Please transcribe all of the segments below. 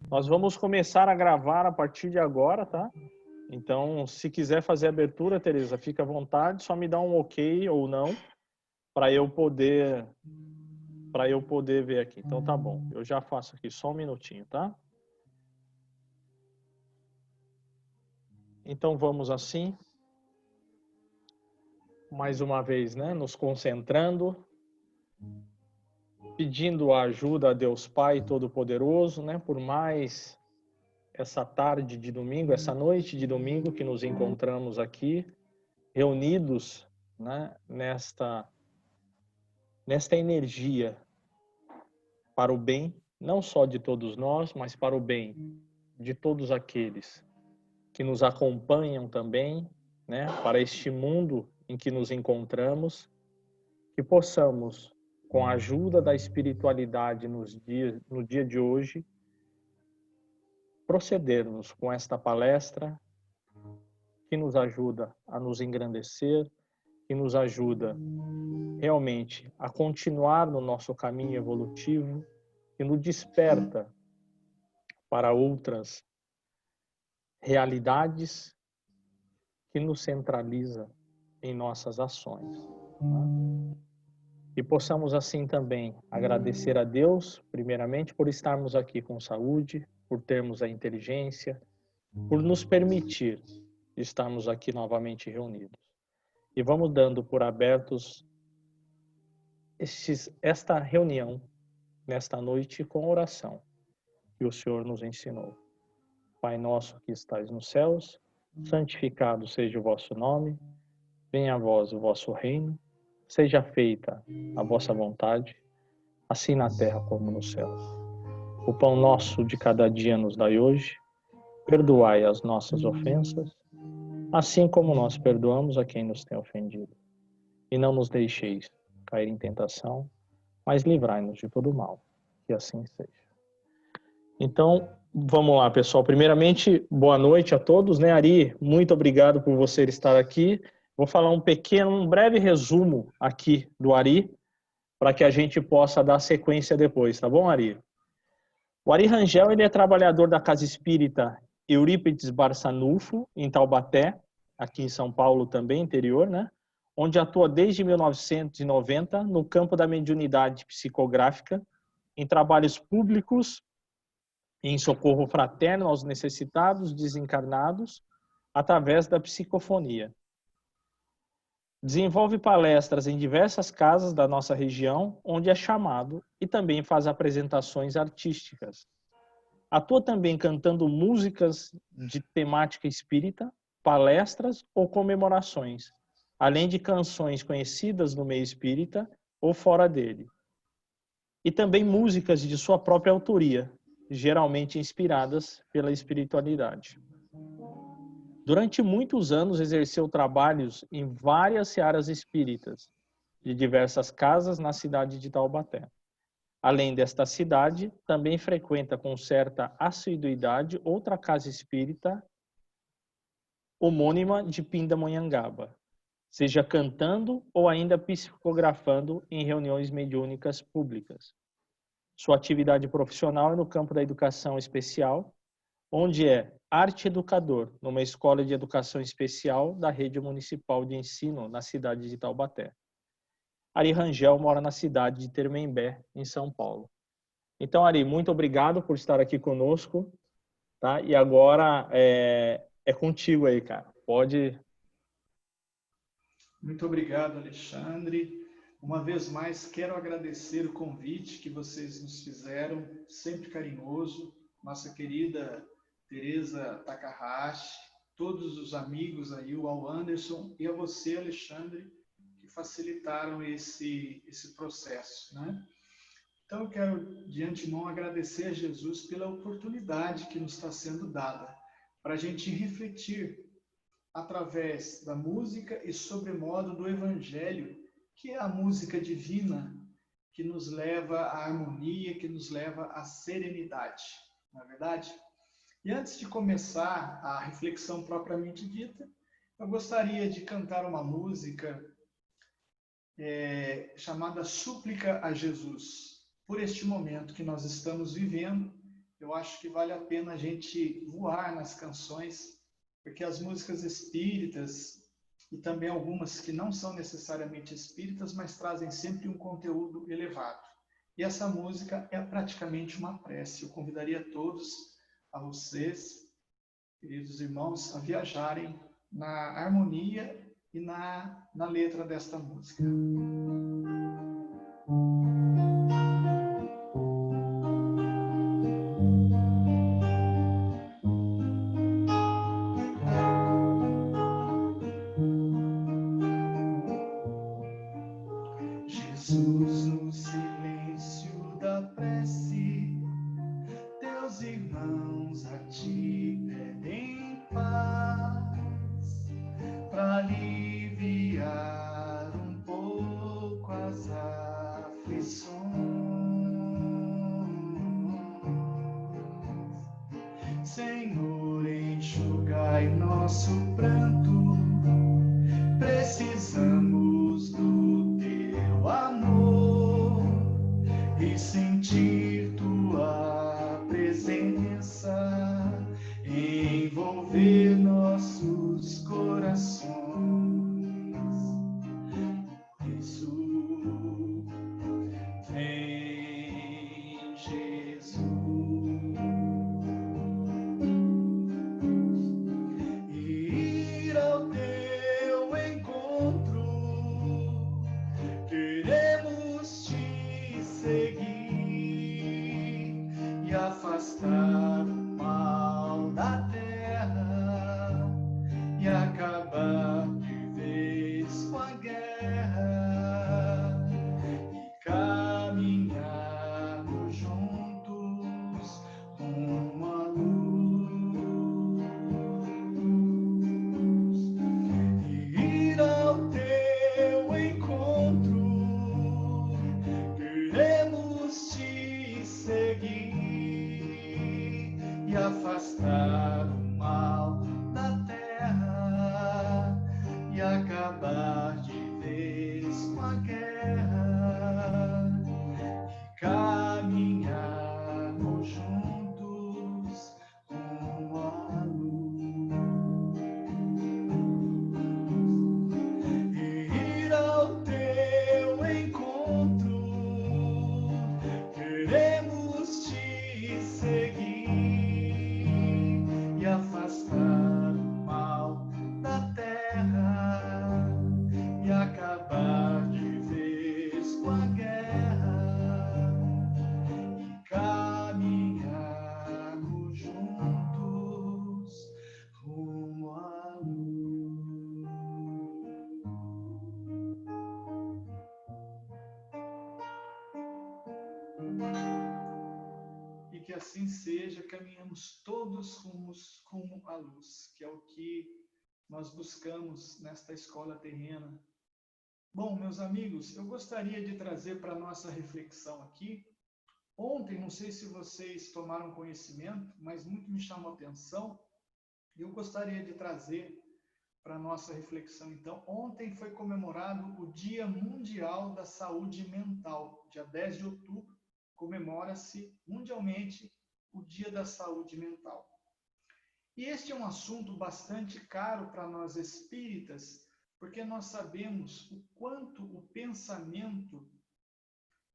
Nós vamos começar a gravar a partir de agora, tá? Então, se quiser fazer a abertura, Tereza, fica à vontade, só me dá um ok ou não para eu poder ver aqui. Então tá bom. Eu já faço aqui só um minutinho, tá? Então vamos assim, mais uma vez, né, nos concentrando, pedindo a ajuda a Deus Pai Todo-Poderoso, né, por mais essa tarde de domingo, essa noite de domingo que nos encontramos aqui, reunidos, né, nesta energia para o bem, não só de todos nós, mas para o bem de todos aqueles que nos acompanham também, né, para este mundo em que nos encontramos, que possamos, com a ajuda da espiritualidade no dia de hoje, procedermos com esta palestra que nos ajuda a nos engrandecer, que nos ajuda realmente a continuar no nosso caminho evolutivo, que nos desperta para outras realidades, que nos centraliza em nossas ações. Né? E possamos assim também agradecer a Deus, primeiramente, por estarmos aqui com saúde, por termos a inteligência, por nos permitir estarmos aqui novamente reunidos. E vamos dando por abertos esta reunião nesta noite com oração que o Senhor nos ensinou. Pai nosso que estais nos céus, santificado seja o vosso nome, venha a vós o vosso reino, seja feita a vossa vontade, assim na terra como no céu. O pão nosso de cada dia nos dai hoje, perdoai as nossas ofensas, assim como nós perdoamos a quem nos tem ofendido. E não nos deixeis cair em tentação, mas livrai-nos de todo mal. Que assim seja. Então, vamos lá, pessoal. Primeiramente, boa noite a todos, né, Ari? Muito obrigado por você estar aqui. Vou falar um breve resumo aqui do Ari, para que a gente possa dar sequência depois, tá bom, Ari? O Ari Rangel, ele é trabalhador da Casa Espírita Eurípides Barçanufo, em Taubaté, aqui em São Paulo também, interior, né? Onde atua desde 1990 no campo da mediunidade psicográfica, em trabalhos públicos, em socorro fraterno aos necessitados, desencarnados, através da psicofonia. Desenvolve palestras em diversas casas da nossa região, onde é chamado, e também faz apresentações artísticas. Atua também cantando músicas de temática espírita, palestras ou comemorações, além de canções conhecidas no meio espírita ou fora dele. E também músicas de sua própria autoria, geralmente inspiradas pela espiritualidade. Durante muitos anos exerceu trabalhos em várias searas espíritas, de diversas casas na cidade de Taubaté. Além desta cidade, também frequenta com certa assiduidade outra casa espírita homônima de Pindamonhangaba, seja cantando ou ainda psicografando em reuniões mediúnicas públicas. Sua atividade profissional é no campo da educação especial, onde é arte educador numa escola de educação especial da rede municipal de ensino na cidade de Taubaté. Ari Rangel mora na cidade de Tremembé, em São Paulo. Então, Ari, muito obrigado por estar aqui conosco, tá? E agora é contigo aí, cara. Pode. Muito obrigado, Alexandre. Uma vez mais, quero agradecer o convite que vocês nos fizeram, sempre carinhoso. Nossa querida Tereza Takahashi, todos os amigos aí, o Al Anderson e a você, Alexandre, que facilitaram esse processo, né? Então, eu quero, de antemão, agradecer a Jesus pela oportunidade que nos está sendo dada para a gente refletir através da música e, sobremodo, do Evangelho, que é a música divina que nos leva à harmonia, que nos leva à serenidade, não é verdade? E antes de começar a reflexão propriamente dita, eu gostaria de cantar uma música chamada Súplica a Jesus, por este momento que nós estamos vivendo eu acho que vale a pena a gente voar nas canções, porque as músicas espíritas, e também algumas que não são necessariamente espíritas, mas trazem sempre um conteúdo elevado. E essa música é praticamente uma prece. Eu convidaria todos, a vocês, queridos irmãos, a viajarem na harmonia e na letra desta música. Jesus, no silêncio da prece, teus irmãos a ti pedem paz, para aliviar um pouco as aflições. Senhor, enxugai nosso pranto, precisamos do teu amor e sentir tua presença envolver nossos corações. Isso, vem Jesus, e ir ao teu encontro, queremos te seguir e afastar o mal da terra e acabar de vez com a guerra e caminharmos juntos rumo à luz e ir ao teu encontro. Queremos te seguir e afastar o mal da terra e acabar de vez com a guerra e caminharmos juntos rumo à luz e ir ao teu encontro. Queremos te seguir e afastar o mal da terra e acabar de vez com a guerra e caminharmos juntos rumo à luz. E que assim seja, caminhamos todos rumo à luz, que é o que nós buscamos nesta escola terrena. Bom, meus amigos, eu gostaria de trazer para a nossa reflexão aqui. Ontem, não sei se vocês tomaram conhecimento, mas muito me chamou a atenção, e eu gostaria de trazer para a nossa reflexão. Então, ontem foi comemorado o Dia Mundial da Saúde Mental. Dia 10 de outubro, comemora-se mundialmente o Dia da Saúde Mental. E este é um assunto bastante caro para nós espíritas, porque nós sabemos o quanto o pensamento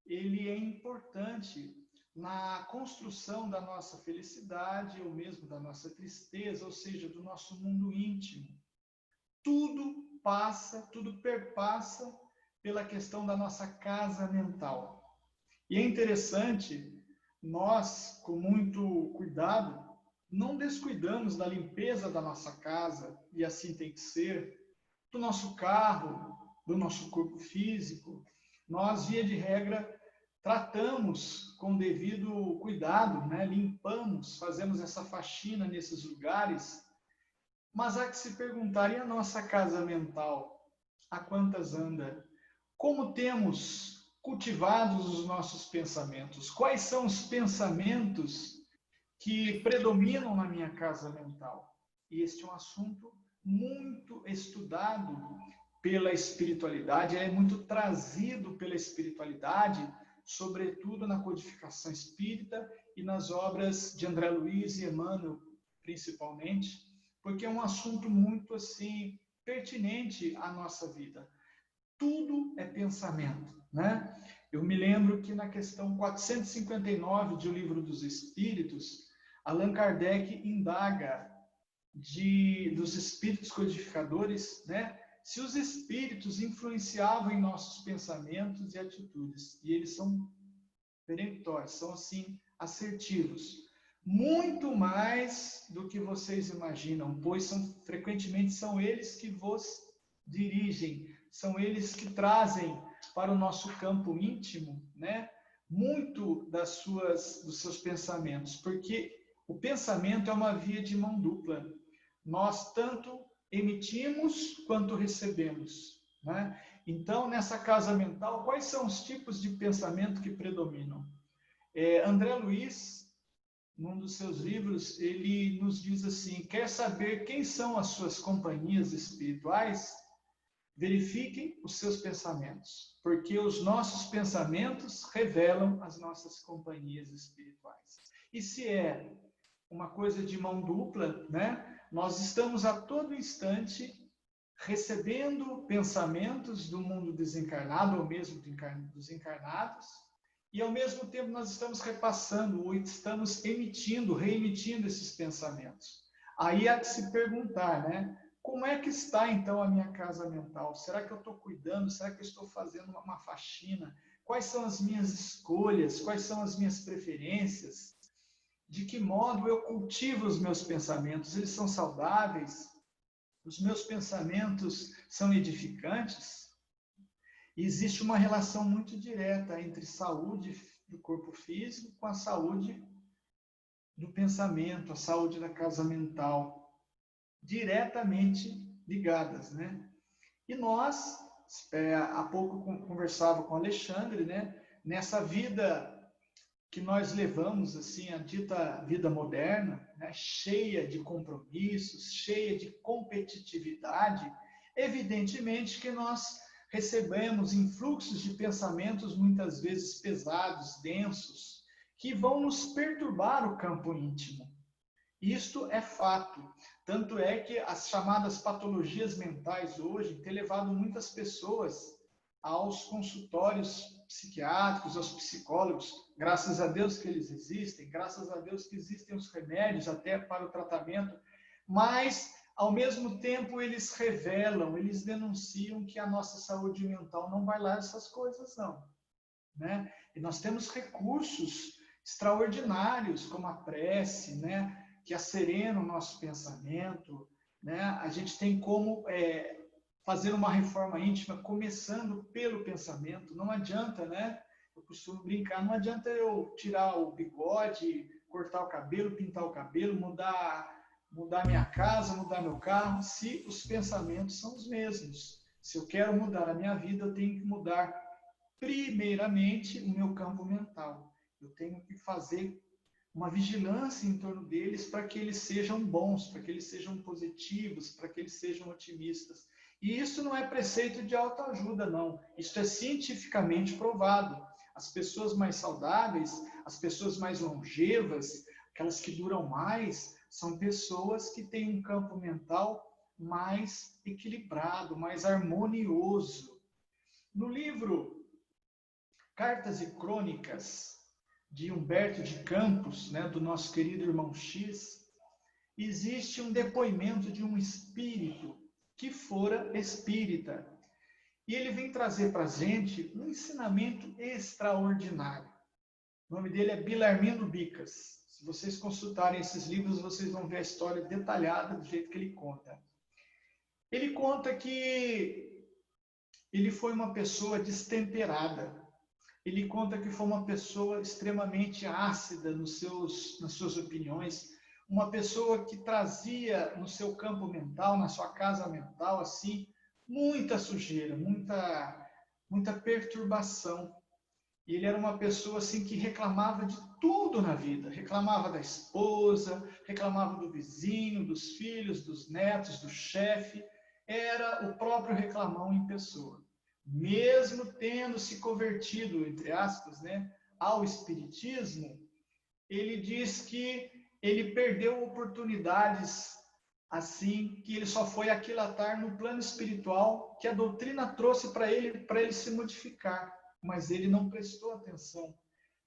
ele é importante na construção da nossa felicidade, ou mesmo da nossa tristeza, ou seja, do nosso mundo íntimo. Tudo passa, tudo perpassa pela questão da nossa casa mental. E é interessante, nós, com muito cuidado, não descuidamos da limpeza da nossa casa, e assim tem que ser, do nosso carro, do nosso corpo físico. Nós, via de regra, tratamos com devido cuidado, né? Limpamos, fazemos essa faxina nesses lugares, mas há que se perguntar, e a nossa casa mental? A quantas anda? Como temos cultivados os nossos pensamentos? Quais são os pensamentos que predominam na minha casa mental? E este é um assunto muito estudado pela espiritualidade, é muito trazido pela espiritualidade, sobretudo na codificação espírita e nas obras de André Luiz e Emmanuel, principalmente, porque é um assunto muito assim pertinente à nossa vida. Tudo é pensamento, né? Eu me lembro que na questão 459 de O Livro dos Espíritos, Allan Kardec indaga dos espíritos codificadores, né? Se os espíritos influenciavam em nossos pensamentos e atitudes. E eles são peremptórios, são assim assertivos. Muito mais do que vocês imaginam, pois frequentemente são eles que vos dirigem, são eles que trazem para o nosso campo íntimo, né, muito dos seus pensamentos, porque o pensamento é uma via de mão dupla. Nós tanto emitimos quanto recebemos, né? Então, nessa casa mental, quais são os tipos de pensamento que predominam? André Luiz, num dos seus livros, ele nos diz assim: quer saber quem são as suas companhias espirituais? Verifiquem os seus pensamentos, porque os nossos pensamentos revelam as nossas companhias espirituais. E se é uma coisa de mão dupla, né? Nós estamos a todo instante recebendo pensamentos do mundo desencarnado, ou mesmo dos encarnados, e ao mesmo tempo nós estamos repassando, ou estamos reemitindo esses pensamentos. Aí há de se perguntar, né? Como é que está então a minha casa mental? Será que eu estou cuidando? Será que eu estou fazendo uma faxina? Quais são as minhas escolhas? Quais são as minhas preferências? De que modo eu cultivo os meus pensamentos? Eles são saudáveis? Os meus pensamentos são edificantes? E existe uma relação muito direta entre saúde do corpo físico com a saúde do pensamento, a saúde da casa mental, diretamente ligadas, né? E nós, há pouco conversava com o Alexandre, né? Nessa vida que nós levamos, assim, a dita vida moderna, né, cheia de compromissos, cheia de competitividade, evidentemente que nós recebemos influxos de pensamentos muitas vezes pesados, densos, que vão nos perturbar o campo íntimo. Isto é fato. Tanto é que as chamadas patologias mentais hoje têm levado muitas pessoas aos consultórios psiquiátricos, aos psicólogos. Graças a Deus que eles existem, graças a Deus que existem os remédios até para o tratamento, mas ao mesmo tempo eles revelam, eles denunciam que a nossa saúde mental não vai lá essas coisas não, né? E nós temos recursos extraordinários como a prece, né, que acerena o nosso pensamento, né? A gente tem como fazer uma reforma íntima começando pelo pensamento. Não adianta, né? Eu costumo brincar, não adianta eu tirar o bigode, cortar o cabelo, pintar o cabelo, mudar minha casa, mudar meu carro, se os pensamentos são os mesmos. Se eu quero mudar a minha vida, eu tenho que mudar primeiramente o meu campo mental. Eu tenho que fazer uma vigilância em torno deles para que eles sejam bons, para que eles sejam positivos, para que eles sejam otimistas. E isso não é preceito de autoajuda, não. Isso é cientificamente provado. As pessoas mais saudáveis, as pessoas mais longevas, aquelas que duram mais, são pessoas que têm um campo mental mais equilibrado, mais harmonioso. No livro Cartas e Crônicas, de Humberto de Campos, né, do nosso querido irmão X, existe um depoimento de um espírito que fora espírita. E ele vem trazer para a gente um ensinamento extraordinário. O nome dele é Bilarmino Bicas. Se vocês consultarem esses livros, vocês vão ver a história detalhada do jeito que ele conta. Ele conta que ele foi uma pessoa destemperada. Ele conta que foi uma pessoa extremamente ácida nas suas opiniões, uma pessoa que trazia no seu campo mental, na sua casa mental, assim, muita sujeira, muita perturbação. E ele era uma pessoa assim que reclamava de tudo na vida, reclamava da esposa, reclamava do vizinho, dos filhos, dos netos, do chefe, era o próprio reclamão em pessoa. Mesmo tendo se convertido, entre aspas, né, ao espiritismo, ele diz que ele perdeu oportunidades assim, que ele só foi aquilatar no plano espiritual, que a doutrina trouxe para ele se modificar, mas ele não prestou atenção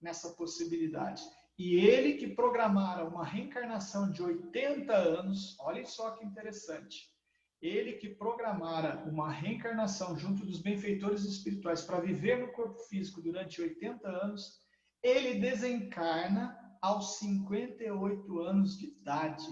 nessa possibilidade. E ele que programara uma reencarnação de 80 anos, olhem só que interessante, ele que programara uma reencarnação junto dos benfeitores espirituais para viver no corpo físico durante 80 anos, ele desencarna aos 58 anos de idade,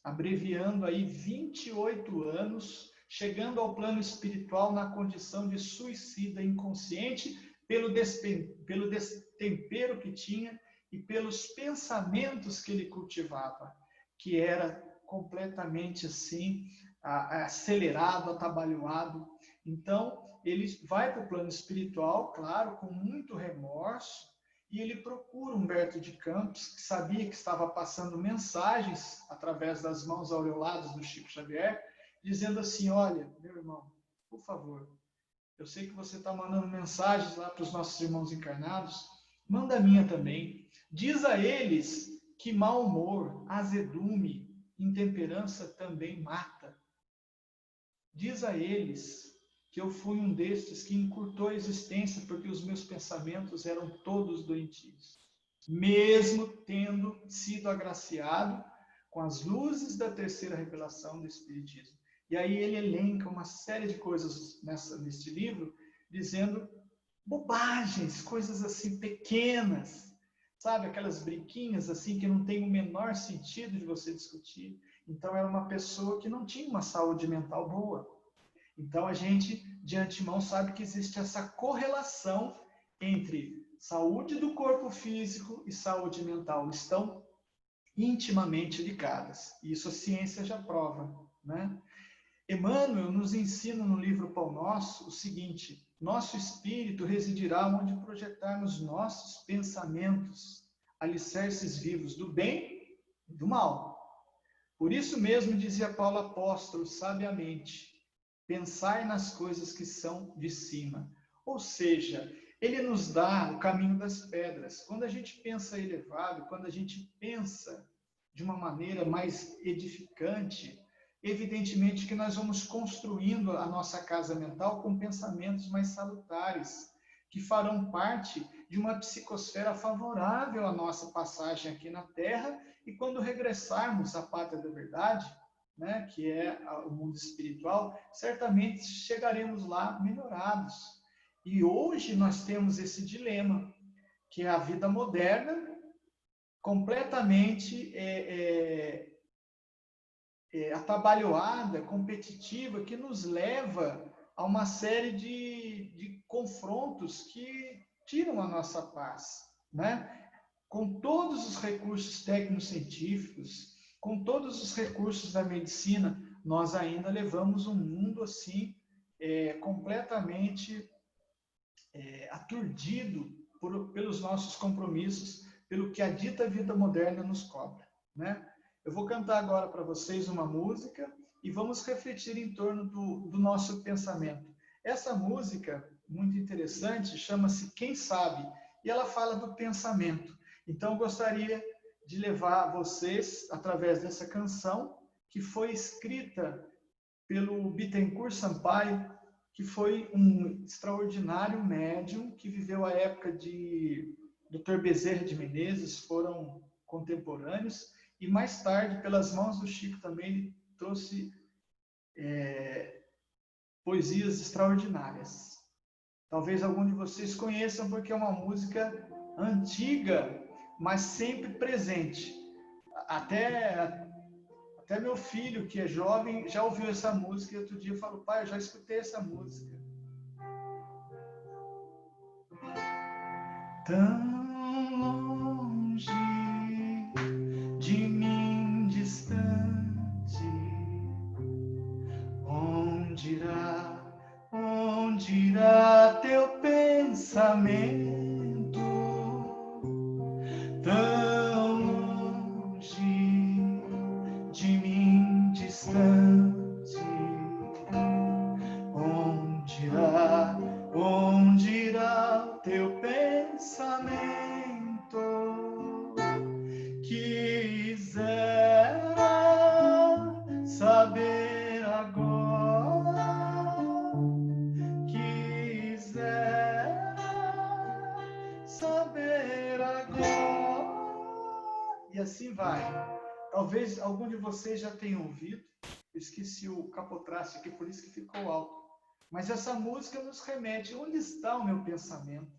abreviando aí 28 anos, chegando ao plano espiritual na condição de suicida inconsciente, pelo destempero que tinha e pelos pensamentos que ele cultivava, que era completamente assim, acelerado, atabalhoado. Então, ele vai para o plano espiritual, claro, com muito remorso, e ele procura Humberto de Campos, que sabia que estava passando mensagens através das mãos aureoladas do Chico Xavier, dizendo assim: olha, meu irmão, por favor, eu sei que você está mandando mensagens lá para os nossos irmãos encarnados, manda a minha também. Diz a eles que mau humor, azedume, intemperança também mata. Diz a eles que eu fui um destes que encurtou a existência porque os meus pensamentos eram todos doentios, mesmo tendo sido agraciado com as luzes da terceira revelação do Espiritismo. E aí ele elenca uma série de coisas neste livro, dizendo bobagens, coisas assim pequenas, sabe? Aquelas brinquinhas assim que não tem o menor sentido de você discutir. Então era uma pessoa que não tinha uma saúde mental boa. Então a gente, de antemão, sabe que existe essa correlação entre saúde do corpo físico e saúde mental. Estão intimamente ligadas. Isso a ciência já prova, né? Emmanuel nos ensina no livro Pão Nosso o seguinte: nosso espírito residirá onde projetarmos nossos pensamentos, alicerces vivos do bem e do mal. Por isso mesmo dizia Paulo apóstolo sabiamente: pensai nas coisas que são de cima. Ou seja, ele nos dá o caminho das pedras. Quando a gente pensa elevado, quando a gente pensa de uma maneira mais edificante, evidentemente que nós vamos construindo a nossa casa mental com pensamentos mais salutares, que farão parte de uma psicosfera favorável à nossa passagem aqui na Terra, e quando regressarmos à pátria da verdade, né, que é o mundo espiritual, certamente chegaremos lá melhorados. E hoje nós temos esse dilema, que é a vida moderna, completamente atabalhoada, competitiva, que nos leva a uma série de confrontos que tiram a nossa paz, né? Com todos os recursos técnico-científicos, com todos os recursos da medicina, nós ainda levamos um mundo assim completamente aturdido pelos nossos compromissos, pelo que a dita vida moderna nos cobra, né? Eu vou cantar agora para vocês uma música e vamos refletir em torno do nosso pensamento. Essa música, muito interessante, chama-se Quem Sabe, e ela fala do pensamento. Então, eu gostaria de levar vocês, através dessa canção, que foi escrita pelo Bittencourt Sampaio, que foi um extraordinário médium, que viveu a época de Dr. Bezerra de Menezes, foram contemporâneos, e mais tarde, pelas mãos do Chico também, ele trouxe poesias extraordinárias. Talvez algum de vocês conheçam, porque é uma música antiga, mas sempre presente. Até meu filho, que é jovem, já ouviu essa música, e outro dia falou: pai, eu já escutei essa música. Tão longe de mim distante, onde irá teu pensamento? Tão longe de mim distante, onde irá teu pensamento? e assim vai. Talvez algum de vocês já tenham ouvido. Eu esqueci o capotraste aqui, por isso que ficou alto. Mas essa música nos remete. Onde está o meu pensamento?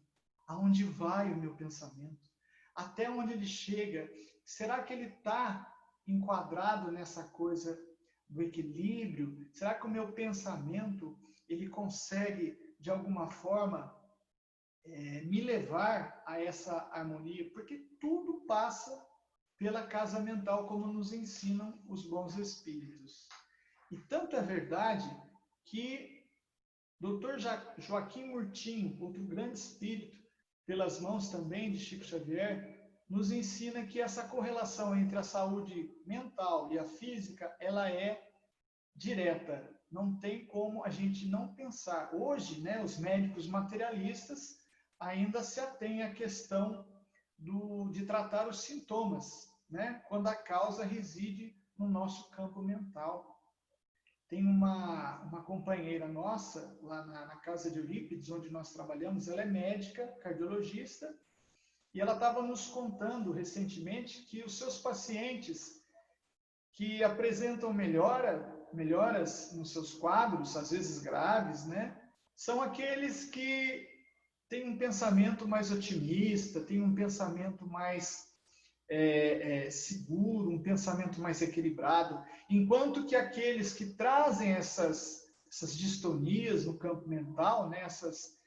Aonde vai o meu pensamento? Até onde ele chega? Será que ele está enquadrado nessa coisa do equilíbrio? Será que o meu pensamento ele consegue, de alguma forma, me levar a essa harmonia? Porque tudo passa pela casa mental, como nos ensinam os bons espíritos. E tanto é verdade que Dr. Joaquim Murtinho, outro grande espírito, pelas mãos também de Chico Xavier, nos ensina que essa correlação entre a saúde mental e a física, ela é direta. Não tem como a gente não pensar. Hoje, né, os médicos materialistas ainda se atêm à questão de tratar os sintomas, né, quando a causa reside no nosso campo mental. Tem uma companheira nossa, lá na casa de Eurípides, onde nós trabalhamos, ela é médica, cardiologista, e ela estava nos contando recentemente que os seus pacientes que apresentam melhoras nos seus quadros, às vezes graves, né, são aqueles que têm um pensamento mais otimista, têm um pensamento mais seguro, um pensamento mais equilibrado, enquanto que aqueles que trazem essas distonias no campo mental, né, essas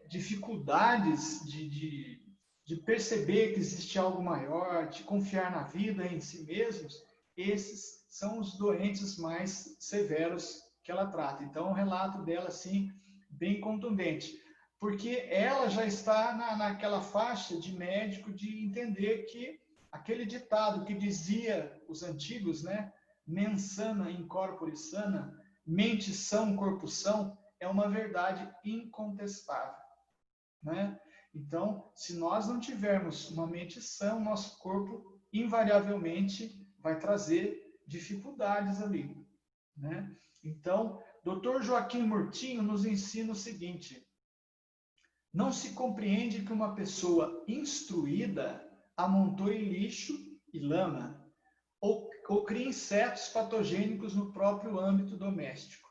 dificuldades de perceber que existe algo maior, de confiar na vida em si mesmos, esses são os doentes mais severos que ela trata. Então, o relato dela, assim, bem contundente, porque ela já está naquela faixa de médico de entender que aquele ditado que dizia os antigos, né, mens sana in corpore sana, mente sã, corpo são, é uma verdade incontestável, né? Então, se nós não tivermos uma mente sã, o nosso corpo invariavelmente vai trazer dificuldades ali, né? Então, Dr. Joaquim Murtinho nos ensina o seguinte: não se compreende que uma pessoa instruída amontoe lixo e lama ou crie insetos patogênicos no próprio âmbito doméstico.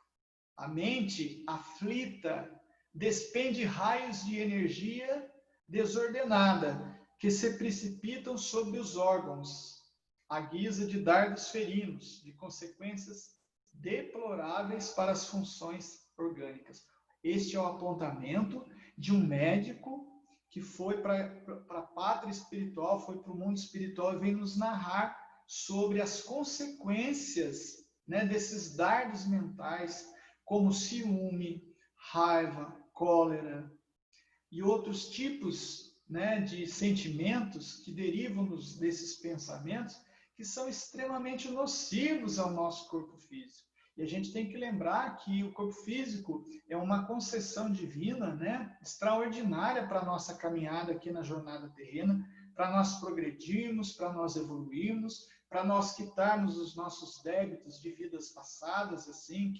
A mente aflita despende raios de energia desordenada que se precipitam sobre os órgãos, à guisa de dardos ferinos, de consequências deploráveis para as funções orgânicas. Este é o apontamento de um médico que foi para a pátria espiritual, foi para o mundo espiritual e vem nos narrar sobre as consequências, né, desses dardos mentais, como ciúme, raiva, cólera e outros tipos, né, de sentimentos que derivam desses pensamentos, que são extremamente nocivos ao nosso corpo físico. E a gente tem que lembrar que o corpo físico é uma concessão divina, né, extraordinária para a nossa caminhada aqui na jornada terrena, para nós progredirmos, para nós evoluirmos, para nós quitarmos os nossos débitos de vidas passadas, assim,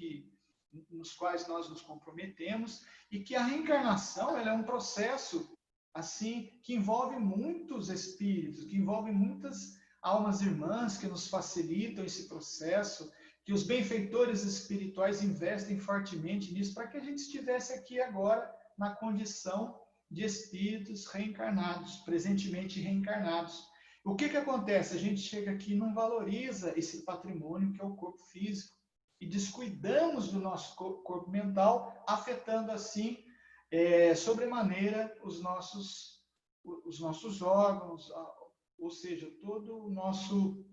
nos quais nós nos comprometemos, e que a reencarnação ela é um processo assim que envolve muitos espíritos, que envolve muitas almas irmãs que nos facilitam esse processo, que os benfeitores espirituais investem fortemente nisso, para que a gente estivesse aqui agora na condição de espíritos reencarnados, presentemente reencarnados. O que acontece? A gente chega aqui e não valoriza esse patrimônio que é o corpo físico, e descuidamos do nosso corpo mental, afetando assim sobremaneira os nossos órgãos, ou seja, todo o nosso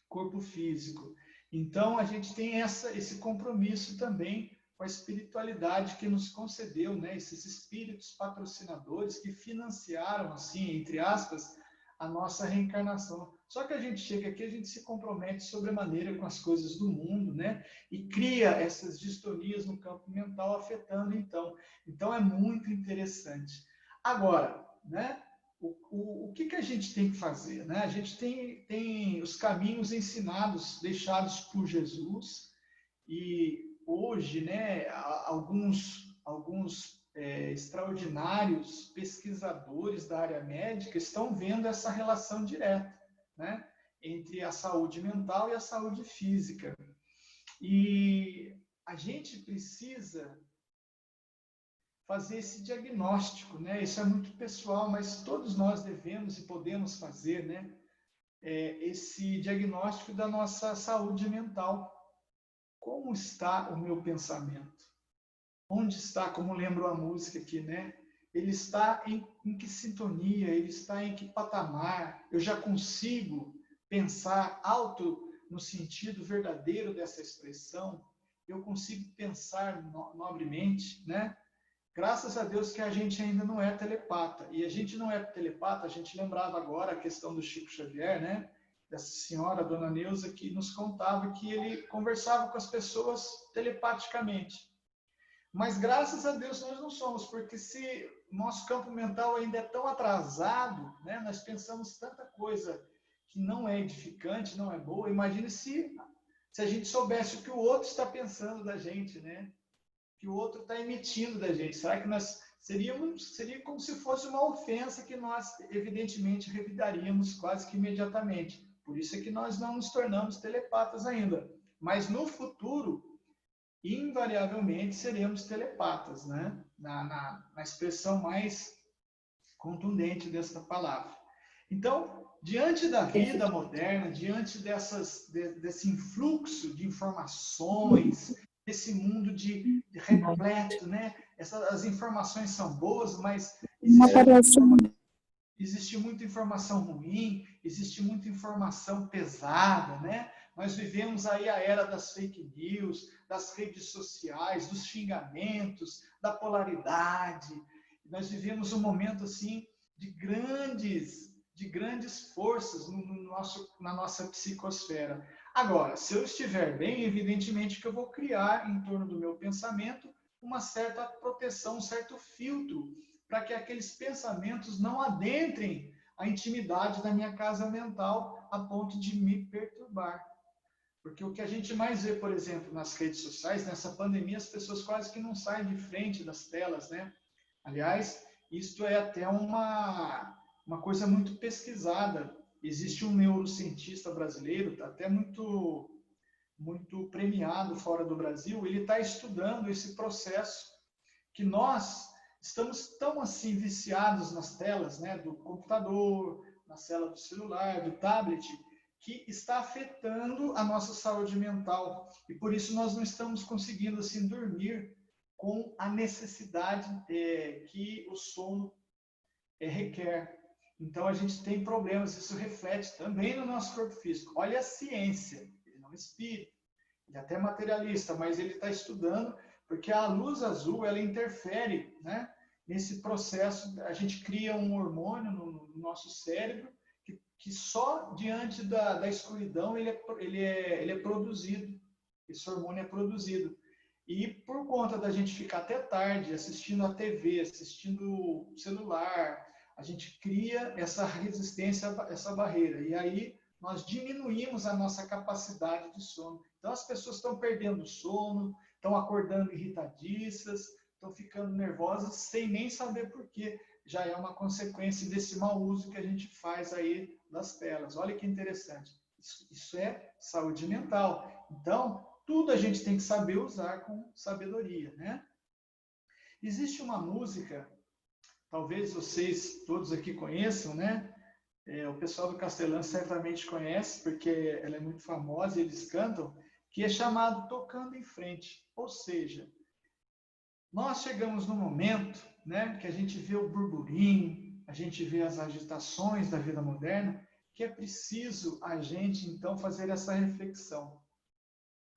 corpo físico. Então, a gente tem esse compromisso também com a espiritualidade que nos concedeu, né? Esses espíritos patrocinadores que financiaram, assim, entre aspas, a nossa reencarnação. Só que a gente chega aqui, a gente se compromete sobremaneira com as coisas do mundo, né? E cria essas distonias no campo mental, afetando, então. Então, é muito interessante. Agora, né? O que a gente tem que fazer, né? A gente tem os caminhos ensinados, deixados por Jesus, e hoje, né, alguns extraordinários pesquisadores da área médica estão vendo essa relação direta, né, entre a saúde mental e a saúde física. E a gente precisa fazer esse diagnóstico, né? Isso é muito pessoal, mas todos nós devemos e podemos fazer, né, esse diagnóstico da nossa saúde mental. Como está o meu pensamento? Onde está, como lembro a música aqui, né? Ele está em que sintonia? Ele está em que patamar? Eu já consigo pensar alto no sentido verdadeiro dessa expressão? Eu consigo pensar nobremente, né? Graças a Deus que a gente ainda não é telepata. E a gente não é telepata, a gente lembrava agora a questão do Chico Xavier, né? Dessa senhora, a dona Neuza, que nos contava que ele conversava com as pessoas telepaticamente. Mas graças a Deus nós não somos, porque se nosso campo mental ainda é tão atrasado, né? Nós pensamos tanta coisa que não é edificante, não é boa. Imagine se a gente soubesse o que o outro está pensando da gente, né? Que o outro está emitindo da gente. Será que nós seria como se fosse uma ofensa que nós, evidentemente, revidaríamos quase que imediatamente. Por isso é que nós não nos tornamos telepatas ainda. Mas no futuro, invariavelmente, seremos telepatas, né? Na expressão mais contundente desta palavra. Então, diante da vida moderna, diante desse influxo de informações, desse mundo de repleto, né? As informações são boas, mas existe muita informação ruim, existe muita informação pesada, né? Nós vivemos aí a era das fake news, das redes sociais, dos xingamentos, da polaridade. Nós vivemos um momento assim de grandes forças na nossa psicosfera. Agora, se eu estiver bem, evidentemente que eu vou criar em torno do meu pensamento uma certa proteção, um certo filtro, para que aqueles pensamentos não adentrem a intimidade da minha casa mental a ponto de me perturbar. Porque o que a gente mais vê, por exemplo, nas redes sociais, nessa pandemia, as pessoas quase que não saem de frente das telas, né? Aliás, isto é até uma coisa muito pesquisada. Existe um neurocientista brasileiro, até muito premiado fora do Brasil, ele está estudando esse processo que nós estamos tão assim viciados nas telas, né, do computador, na tela do celular, do tablet, que está afetando a nossa saúde mental. E por isso nós não estamos conseguindo assim dormir com a necessidade que o sono requer. Então a gente tem problemas, isso reflete também no nosso corpo físico. Olha a ciência, ele não é espírita, ele é até materialista, mas ele está estudando, porque a luz azul ela interfere, né, nesse processo. A gente cria um hormônio no nosso cérebro que só diante da escuridão ele é produzido, esse hormônio é produzido. E por conta da gente ficar até tarde assistindo a TV, assistindo o celular, a gente cria essa resistência, essa barreira. E aí nós diminuímos a nossa capacidade de sono. Então as pessoas estão perdendo o sono, estão acordando irritadiças, estão ficando nervosas sem nem saber por quê. Já é uma consequência desse mau uso que a gente faz aí das telas. Olha que interessante. Isso é saúde mental. Então, tudo a gente tem que saber usar com sabedoria, né? Existe uma música, talvez vocês todos aqui conheçam, né? O pessoal do Castelã certamente conhece, porque ela é muito famosa e eles cantam, que é chamado Tocando em Frente. Ou seja, nós chegamos no momento, né, que a gente vê o burburinho, a gente vê as agitações da vida moderna, que é preciso a gente, então, fazer essa reflexão.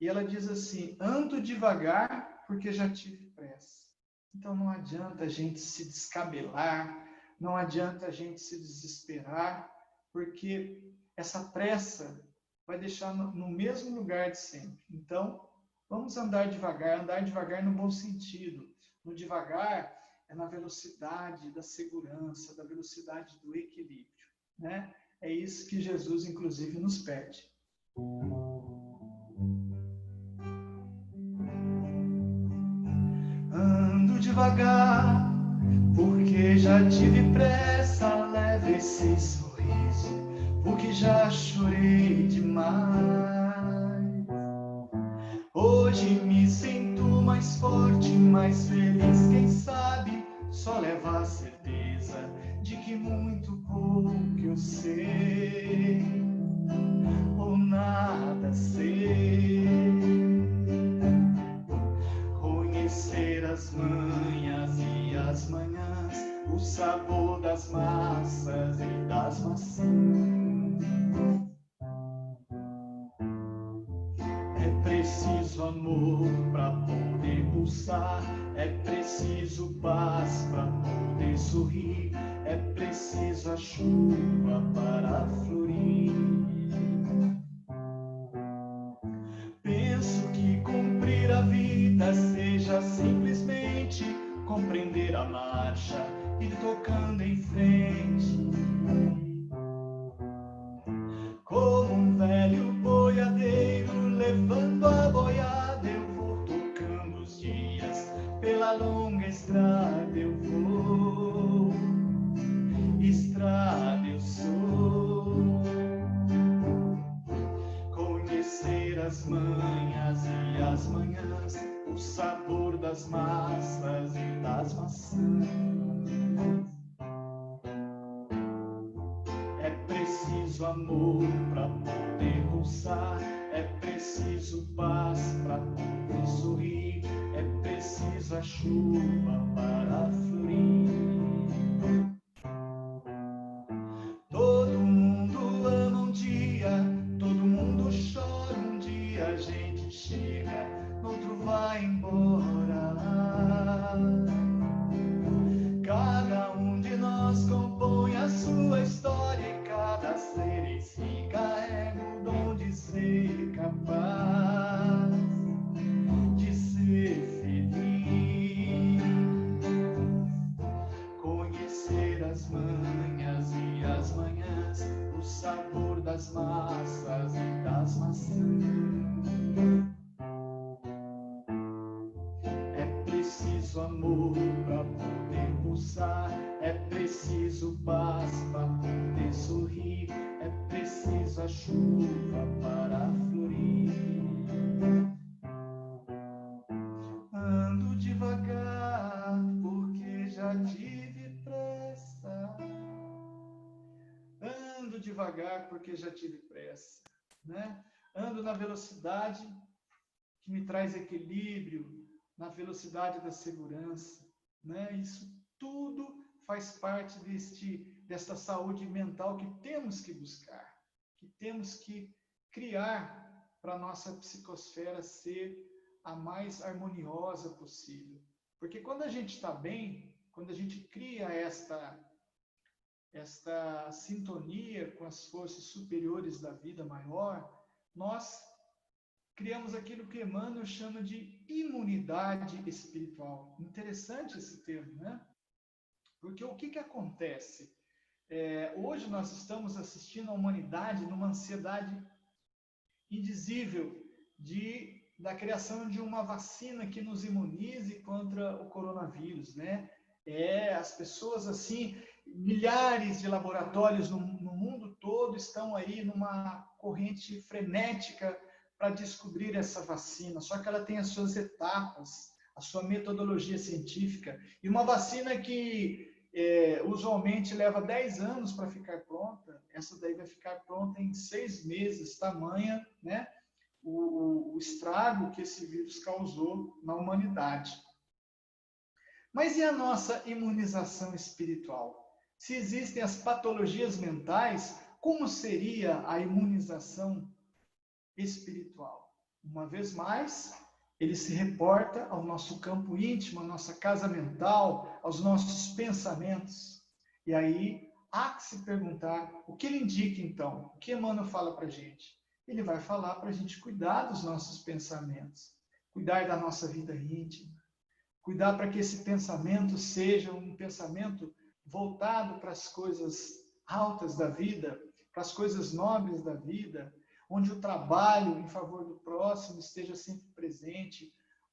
E ela diz assim: ando devagar porque já tive pressa. Então não adianta a gente se descabelar, não adianta a gente se desesperar, porque essa pressa vai deixar no mesmo lugar de sempre. Então, vamos andar devagar no bom sentido. No devagar é na velocidade da segurança, da velocidade do equilíbrio, né? É isso que Jesus, inclusive, nos pede. Ando devagar, porque já tive pressa, leve esse sorriso, porque já chorei demais. Hoje me sinto mais forte, mais feliz, quem sabe só leva a certeza de que muito pouco eu sei, ou nada sei. Conhecer as manhas e as manhãs, o sabor das massas e das maçãs. É preciso amor para poder pulsar, é preciso paz para poder sorrir, é preciso a chuva para florir. Penso que cumprir a vida seja simplesmente compreender a marcha e tocando em frente. Como um velho boiadeiro levando a boiada, eu vou tocando os dias, pela longa estrada eu vou, estrada eu sou. Conhecer as manhas e as manhãs, o sabor das massas e das maçãs. É preciso amor para poder pulsar, é preciso paz para poder sorrir, é preciso a chuva para florir. Todo mundo ama um dia, todo mundo chora um dia, a gente chega, outro vai embora. Cada um de nós compõe a sua história e cada ser em si carrega o dom de ser capaz de ser feliz. Conhecer as manhas e as manhãs, o sabor das massas e das maçãs. É preciso amor para poder pulsar, é preciso paz para poder sorrir, é preciso a chuva para florir. Ando devagar porque já tive pressa. Ando devagar porque já tive pressa, né? Ando na velocidade que me traz equilíbrio, na velocidade da segurança, né? Isso tudo faz parte desta saúde mental que temos que buscar, que temos que criar para a nossa psicosfera ser a mais harmoniosa possível. Porque quando a gente está bem, quando a gente cria esta sintonia com as forças superiores da vida maior, nós criamos aquilo que Emmanuel chama de imunidade espiritual. Interessante esse termo, né? Porque o que acontece? Hoje nós estamos assistindo a humanidade numa ansiedade indizível da criação de uma vacina que nos imunize contra o coronavírus, né? As pessoas assim, milhares de laboratórios no mundo todo estão aí numa corrente frenética para descobrir essa vacina, só que ela tem as suas etapas, a sua metodologia científica, e uma vacina que usualmente leva 10 anos para ficar pronta, essa daí vai ficar pronta em 6 meses, tamanha, né, o estrago que esse vírus causou na humanidade. Mas e a nossa imunização espiritual? Se existem as patologias mentais, como seria a imunização espiritual? Uma vez mais, ele se reporta ao nosso campo íntimo, à nossa casa mental, aos nossos pensamentos. E aí, há que se perguntar, o que ele indica então? O que Emmanuel fala para a gente? Ele vai falar para a gente cuidar dos nossos pensamentos, cuidar da nossa vida íntima, cuidar para que esse pensamento seja um pensamento voltado para as coisas altas da vida, para as coisas nobres da vida, onde o trabalho em favor do próximo esteja sempre presente,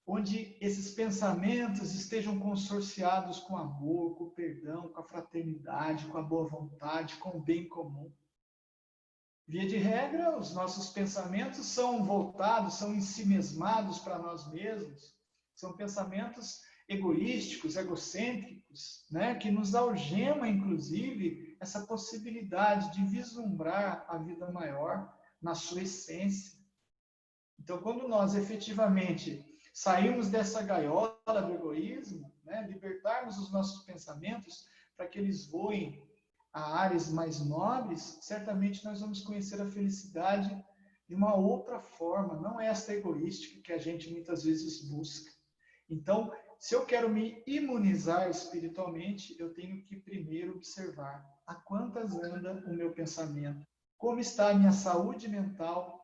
onde esses pensamentos estejam consorciados com amor, com o perdão, com a fraternidade, com a boa vontade, com o bem comum. Via de regra, os nossos pensamentos são voltados, são ensimesmados para nós mesmos, são pensamentos egoísticos, egocêntricos, né? Que nos algema, inclusive, essa possibilidade de vislumbrar a vida maior na sua essência. Então, quando nós efetivamente sairmos dessa gaiola do egoísmo, né, libertarmos os nossos pensamentos para que eles voem a áreas mais nobres, certamente nós vamos conhecer a felicidade de uma outra forma, não esta egoística que a gente muitas vezes busca. Então, se eu quero me imunizar espiritualmente, eu tenho que primeiro observar a quantas anda o meu pensamento, como está a minha saúde mental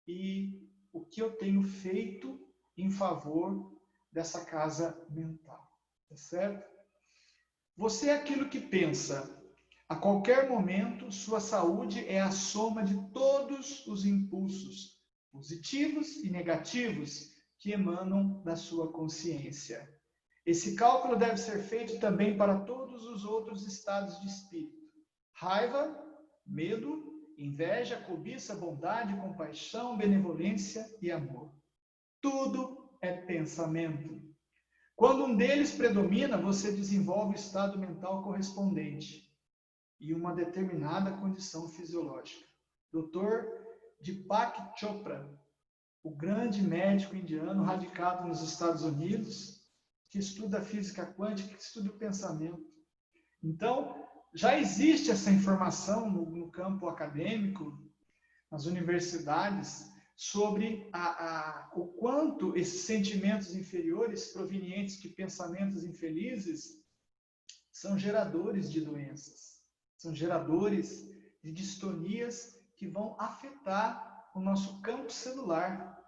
e o que eu tenho feito em favor dessa casa mental, tá certo? Você é aquilo que pensa. A qualquer momento, sua saúde é a soma de todos os impulsos, positivos e negativos, que emanam da sua consciência. Esse cálculo deve ser feito também para todos os outros estados de espírito. Raiva, medo, inveja, cobiça, bondade, compaixão, benevolência e amor. Tudo é pensamento. Quando um deles predomina, você desenvolve o estado mental correspondente e uma determinada condição fisiológica. Dr. Deepak Chopra, o grande médico indiano radicado nos Estados Unidos, que estuda a física quântica, que estuda o pensamento. Então, já existe essa informação no campo acadêmico, nas universidades, sobre o quanto esses sentimentos inferiores, provenientes de pensamentos infelizes, são geradores de doenças, são geradores de distonias que vão afetar o nosso campo celular.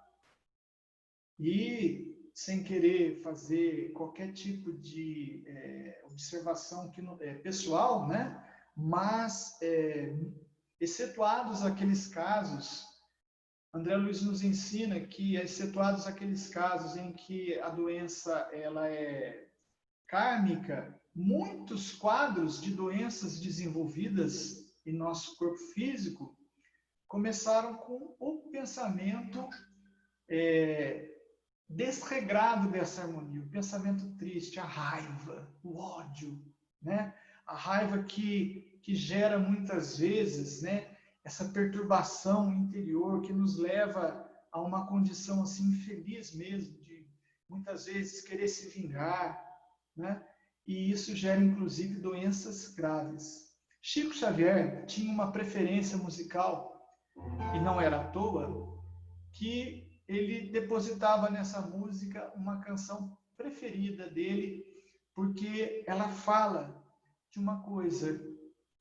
E, sem querer fazer qualquer tipo de observação pessoal, né? Mas, excetuados aqueles casos, André Luiz nos ensina que, excetuados aqueles casos em que a doença ela é kármica, muitos quadros de doenças desenvolvidas em nosso corpo físico começaram com o pensamento desregrado dessa harmonia, o pensamento triste, a raiva, o ódio, né? A raiva que gera muitas vezes, né, essa perturbação interior que nos leva a uma condição assim infeliz mesmo, de muitas vezes querer se vingar, né? E isso gera inclusive doenças graves. Chico Xavier tinha uma preferência musical, e não era à toa, que ele depositava nessa música uma canção preferida dele, porque ela fala de uma coisa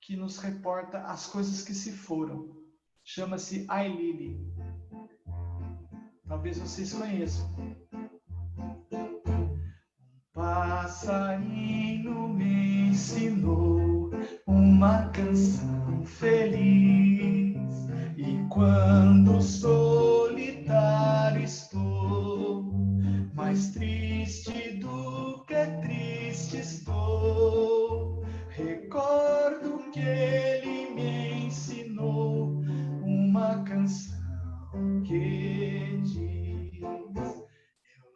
que nos reporta as coisas que se foram. Chama-se Ai Lili. Talvez vocês conheçam. Passarinho me ensinou uma canção feliz, e quando solitário estou, mais triste do que triste estou, recordo que ele me ensinou uma canção que diz: eu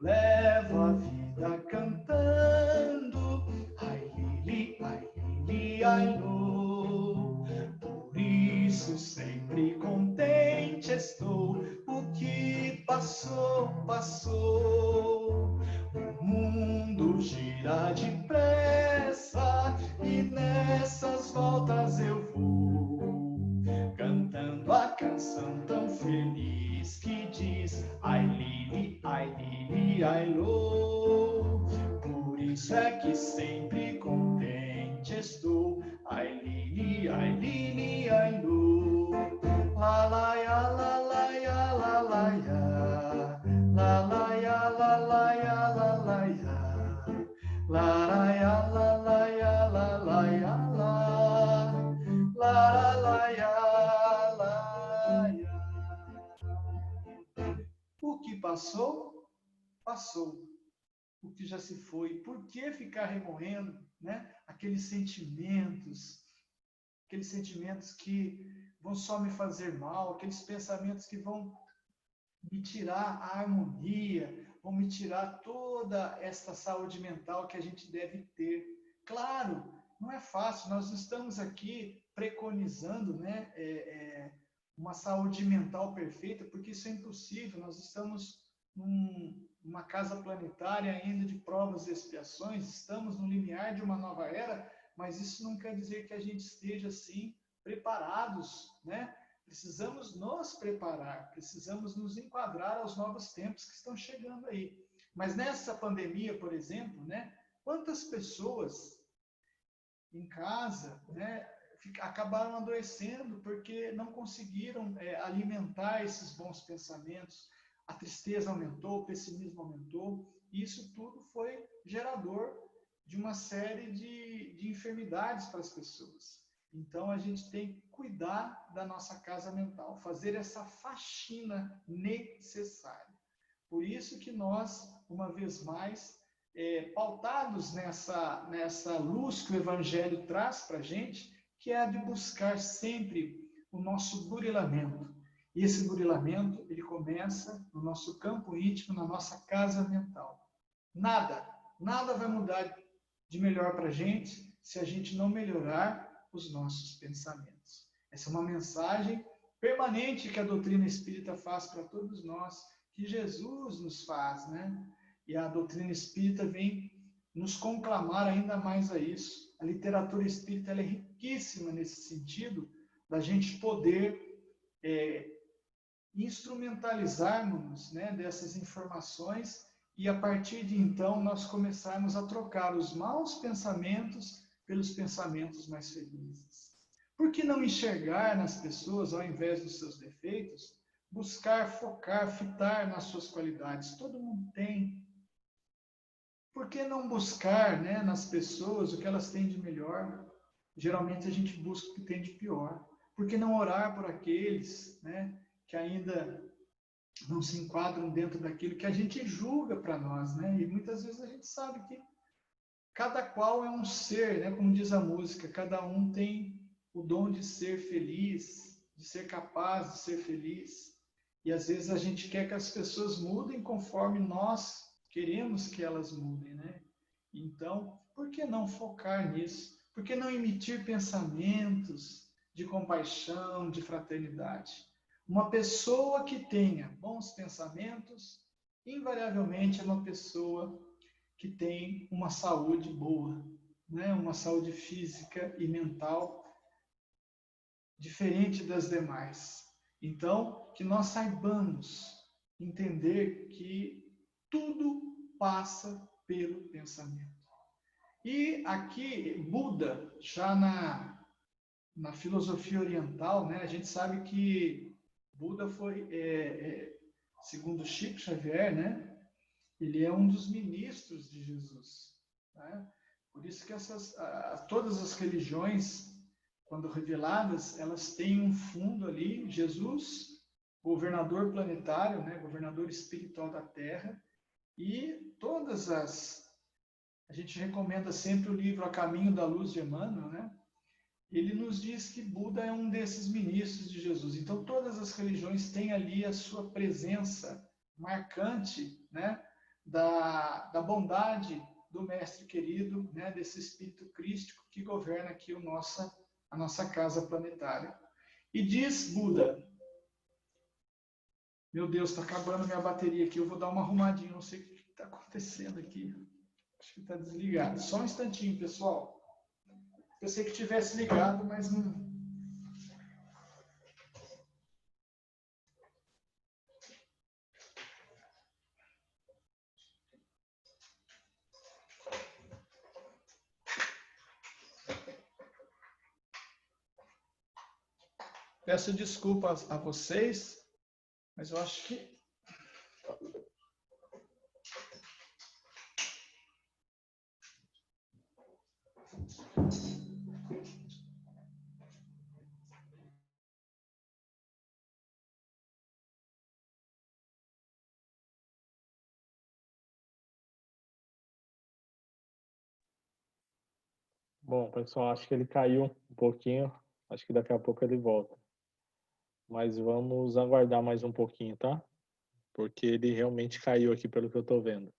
levo a vida cantando, ai Lili, ai Lô. Por isso sempre contente estou, o que passou, passou. O mundo gira depressa e nessas voltas eu vou, cantando a canção tão feliz que diz: ai Lili, ai Lô. Por isso é que sempre contente estou, ai Lili, ai Lô. La la ya, la la ya, la la ya, la la ya, la la ya, la la ya, la la ya, la la ya, la la ya, la la ya, la ya. O que passou, passou, o que já se foi. Por que ficar remoendo, né? Aqueles sentimentos que vão só me fazer mal, aqueles pensamentos que vão me tirar a harmonia, vão me tirar toda essa saúde mental que a gente deve ter. Claro, não é fácil, nós estamos aqui preconizando, né, uma saúde mental perfeita, porque isso é impossível, nós estamos numa casa planetária ainda de provas e expiações, estamos no limiar de uma nova era, mas isso não quer dizer que a gente esteja assim preparados, né? Precisamos nos preparar, precisamos nos enquadrar aos novos tempos que estão chegando aí. Mas nessa pandemia, por exemplo, né, quantas pessoas em casa, né, acabaram adoecendo porque não conseguiram alimentar esses bons pensamentos, a tristeza aumentou, o pessimismo aumentou, e isso tudo foi gerador de uma série de enfermidades para as pessoas. Então, a gente tem que cuidar da nossa casa mental, fazer essa faxina necessária. Por isso que nós, uma vez mais, pautados nessa luz que o Evangelho traz para a gente, que é a de buscar sempre o nosso burilamento. E esse burilamento, ele começa no nosso campo íntimo, na nossa casa mental. Nada vai mudar de melhor para a gente se a gente não melhorar os nossos pensamentos. Essa é uma mensagem permanente que a doutrina espírita faz para todos nós, que Jesus nos faz, né? E a doutrina espírita vem nos conclamar ainda mais a isso. A literatura espírita ela é riquíssima nesse sentido, da gente poder instrumentalizarmos, né, dessas informações e a partir de então nós começarmos a trocar os maus pensamentos pelos pensamentos mais felizes. Por que não enxergar nas pessoas, ao invés dos seus defeitos, buscar, focar, fitar nas suas qualidades? Todo mundo tem. Por que não buscar, né, nas pessoas o que elas têm de melhor? Geralmente a gente busca o que tem de pior. Por que não orar por aqueles, né, que ainda não se enquadram dentro daquilo que a gente julga para nós, né? E muitas vezes a gente sabe que cada qual é um ser, né? Como diz a música, cada um tem o dom de ser feliz, de ser capaz de ser feliz. E às vezes a gente quer que as pessoas mudem conforme nós queremos que elas mudem, né? Então, por que não focar nisso? Por que não emitir pensamentos de compaixão, de fraternidade? Uma pessoa que tenha bons pensamentos, invariavelmente é uma pessoa que tem uma saúde boa, né? Uma saúde física e mental diferente das demais. Então, que nós saibamos entender que tudo passa pelo pensamento. E aqui, Buda, já na filosofia oriental, né, a gente sabe que Buda foi, segundo Chico Xavier, né, ele é um dos ministros de Jesus. Né? Por isso que todas as religiões, quando reveladas, elas têm um fundo ali, Jesus, governador planetário, né, governador espiritual da Terra, e a gente recomenda sempre o livro A Caminho da Luz de Emmanuel, né? Ele nos diz que Buda é um desses ministros de Jesus. Então, todas as religiões têm ali a sua presença marcante, né, da bondade do Mestre querido, né, desse Espírito Crístico que governa aqui a nossa casa planetária. E diz Buda, meu Deus, está acabando minha bateria aqui, eu vou dar uma arrumadinha, não sei o que está acontecendo aqui. Acho que está desligado. Só um instantinho, pessoal. Pensei que tivesse ligado, mas não. Peço desculpas a vocês, mas eu acho que Bom, pessoal, acho que ele caiu um pouquinho. Acho que daqui a pouco ele volta. Mas vamos aguardar mais um pouquinho, tá? Porque ele realmente caiu aqui pelo que eu tô vendo.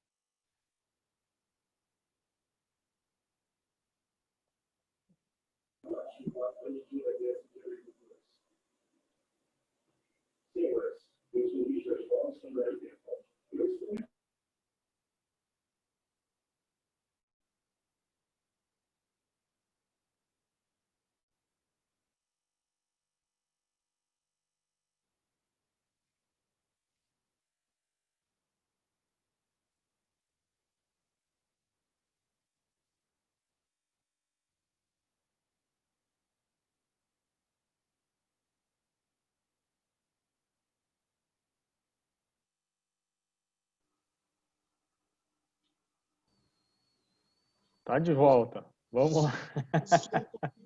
Tá de volta. Vamos lá.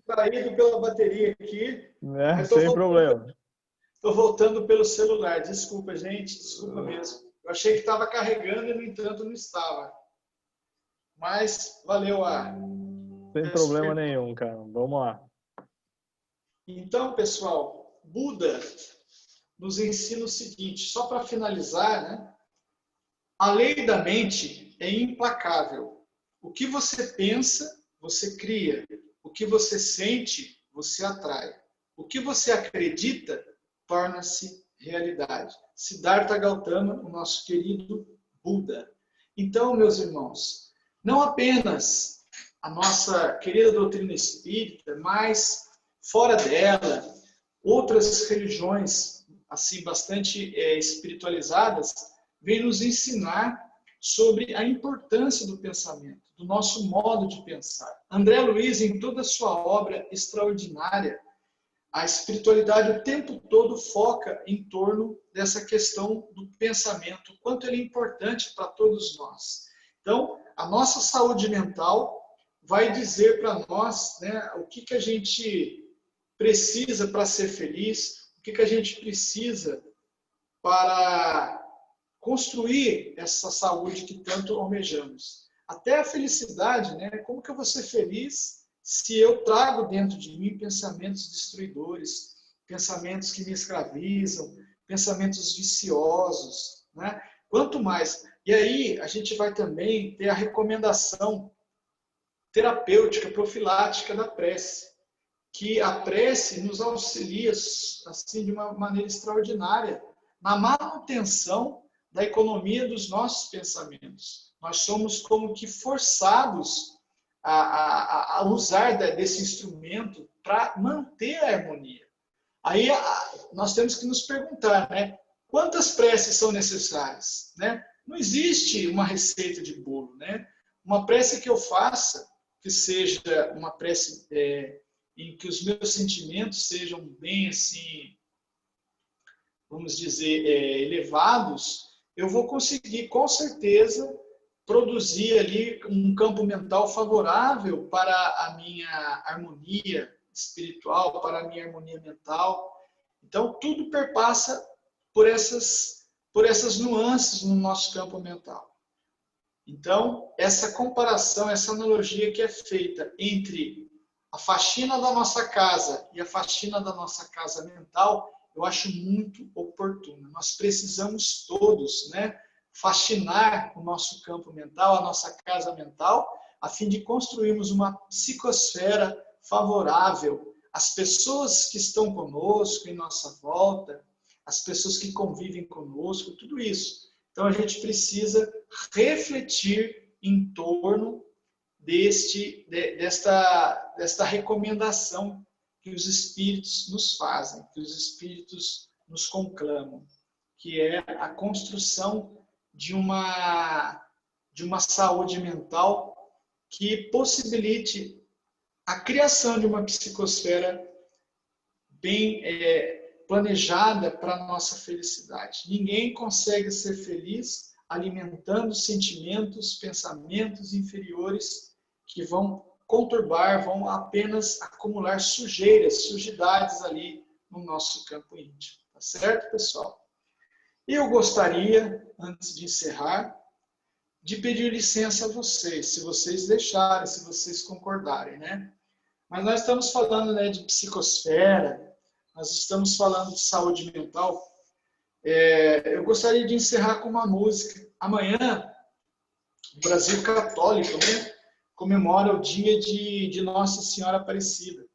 Caído pela bateria aqui, Né? mas Sem problema. estou voltando pelo celular. Desculpa, gente, desculpa mesmo. Eu achei que estava carregando e, no entanto, não estava. Mas valeu a. Sem Peço problema perdão. nenhum, cara. Vamos lá. Então, pessoal, Buda nos ensina o seguinte, só para finalizar, né? A lei da mente é implacável. O que você pensa, você cria. O que você sente, você atrai. O que você acredita, torna-se realidade. Siddhartha Gautama, o nosso querido Buda. Então, meus irmãos, não apenas a nossa querida doutrina espírita, mas fora dela, outras religiões assim bastante espiritualizadas vêm nos ensinar sobre a importância do pensamento, do nosso modo de pensar. André Luiz, em toda a sua obra extraordinária, a espiritualidade o tempo todo foca em torno dessa questão do pensamento, o quanto ele é importante para todos nós. Então, a nossa saúde mental vai dizer para nós, né, o que a gente precisa para ser feliz, o que a gente precisa para construir essa saúde que tanto almejamos. Até a felicidade, né? Como que eu vou ser feliz se eu trago dentro de mim pensamentos destruidores, pensamentos que me escravizam, pensamentos viciosos, né? Quanto mais. E aí a gente vai também ter a recomendação terapêutica, profilática da prece, que a prece nos auxilia assim de uma maneira extraordinária na manutenção da economia dos nossos pensamentos. Nós somos como que forçados a usar desse instrumento para manter a harmonia. Aí nós temos que nos perguntar, né? Quantas preces são necessárias, né? Não existe uma receita de bolo, né? Uma prece que eu faça, que seja uma prece em que os meus sentimentos sejam bem assim, vamos dizer, elevados, eu vou conseguir com certeza produzir ali um campo mental favorável para a minha harmonia espiritual, para a minha harmonia mental. Então, tudo perpassa por essas nuances no nosso campo mental. Então, essa comparação, essa analogia que é feita entre a faxina da nossa casa e a faxina da nossa casa mental, eu acho muito oportuna. Nós precisamos todos, né, faxinar o nosso campo mental, a nossa casa mental, a fim de construirmos uma psicosfera favorável às pessoas que estão conosco, em nossa volta, as pessoas que convivem conosco, tudo isso. Então, a gente precisa refletir em torno desta recomendação que os espíritos nos fazem, que os espíritos nos conclamam, que é a construção de uma saúde mental que possibilite a criação de uma psicosfera bem planejada para a nossa felicidade. Ninguém consegue ser feliz alimentando sentimentos, pensamentos inferiores que vão conturbar, vão apenas acumular sujidades ali no nosso campo íntimo. Tá certo, pessoal? Eu gostaria, antes de encerrar, de pedir licença a vocês, se vocês deixarem, se vocês concordarem, né? Mas nós estamos falando, né, de psicosfera, nós estamos falando de saúde mental. Eu gostaria de encerrar com uma música. Amanhã, o Brasil Católico, né, comemora o dia de Nossa Senhora Aparecida,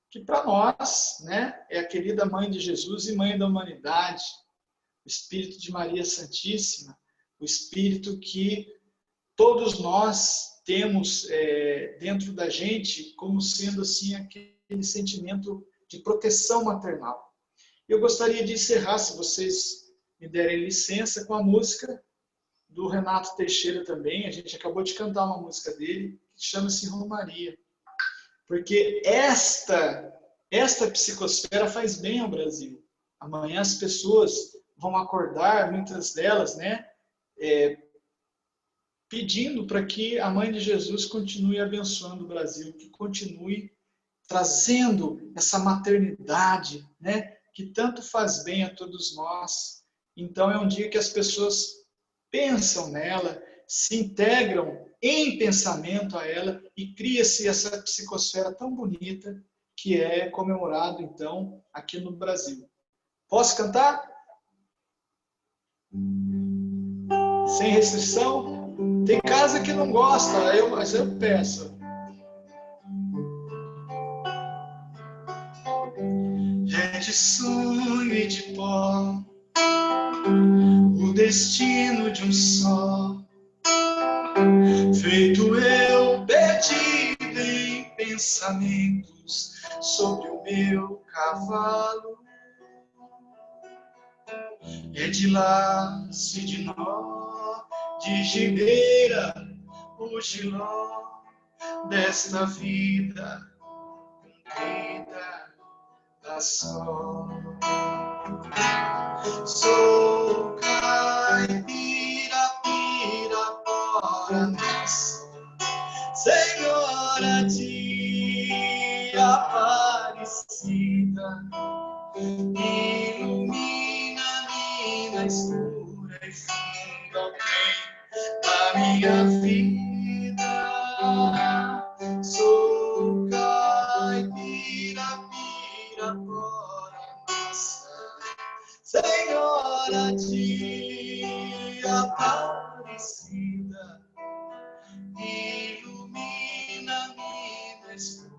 que para nós, né, é a querida Mãe de Jesus e Mãe da humanidade, o Espírito de Maria Santíssima, o Espírito que todos nós temos dentro da gente como sendo assim aquele sentimento de proteção maternal. Eu gostaria de encerrar, se vocês me derem licença, com a música do Renato Teixeira também. A gente acabou de cantar uma música dele, que chama-se Romaria. Porque esta psicosfera faz bem ao Brasil. Amanhã as pessoas vão acordar, muitas delas, né, pedindo para que a Mãe de Jesus continue abençoando o Brasil, que continue trazendo essa maternidade, né, que tanto faz bem a todos nós. Então é um dia que as pessoas pensam nela, se integram em pensamento a ela e cria-se essa psicosfera tão bonita que é comemorado então aqui no Brasil. Posso cantar? Sem restrição? Tem casa que não gosta, mas eu peço. É de sonho e de pó, o destino de um só, feito eu perdido em pensamentos sobre o meu cavalo. É de laço e de nó, de gibeira, o giló desta vida cumprida da só. Sou caipira, pirapora, nossa Senhora de Aparecida, ilumina mina escura e funda o bem da minha vida. Sou caipira, pirapora, nossa Senhora de Aparecida, ilumina mina escura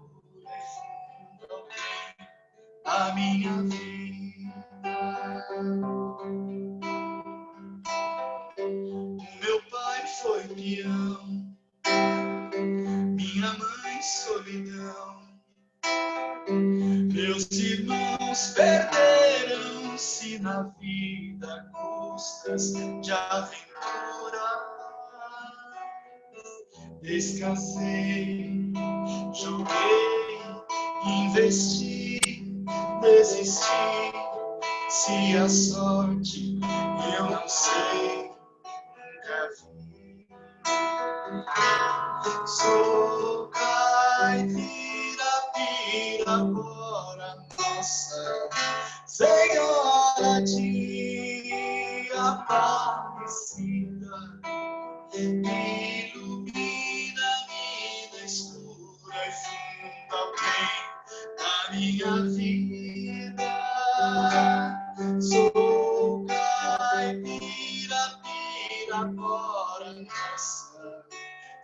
e funda o bem a minha vida. O meu pai foi peão, minha mãe solidão, meus irmãos perderam-se na vida a custas de aventura. Descasei, joguei, investi, desisti, se a sorte eu não sei, nunca vi. Sou caipira, pirapora, nossa Senhora de Aparecida, ilumina a mina escura e funda o bem da minha vida. Sou caipira, pirapora, nossa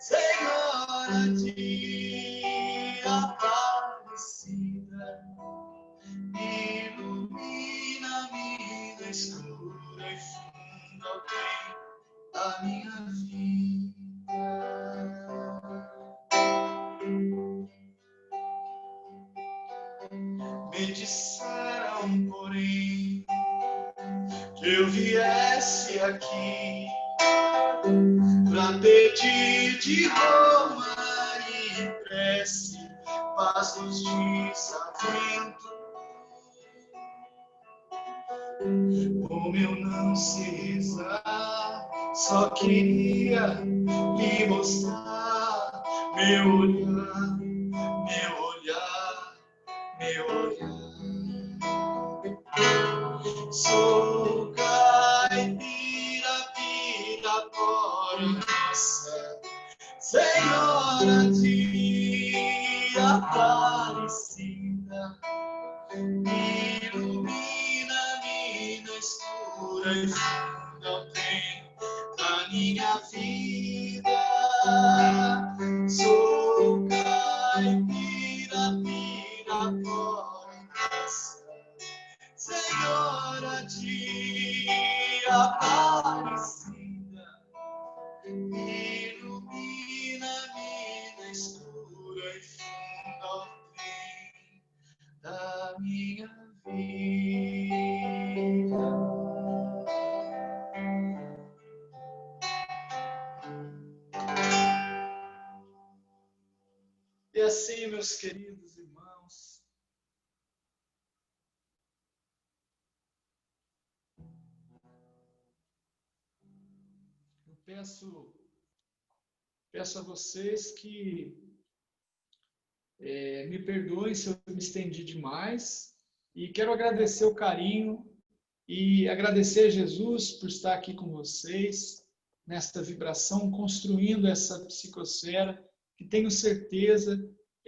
Senhora de Aparecida, ilumina a mina escura e funda o bem da minha vida. Me disseram, porém, que eu viesse aqui pra pedir de romaria e prece, paz nos desaventos. Como eu não sei rezar, só queria lhe mostrar meu olhar, meu olhar, meu olhar. Sou caipira, pirapora, nossa escura e funda o trem da minha vida. Sou caipira, Pirapora em graça, Senhora de Aparecida, ilumina a mina escura e funda o trem da minha vida. E assim, meus queridos irmãos, eu peço a vocês que me perdoem se eu me estendi demais, e quero agradecer o carinho e agradecer a Jesus por estar aqui com vocês, nesta vibração, construindo essa psicosfera, que tenho certeza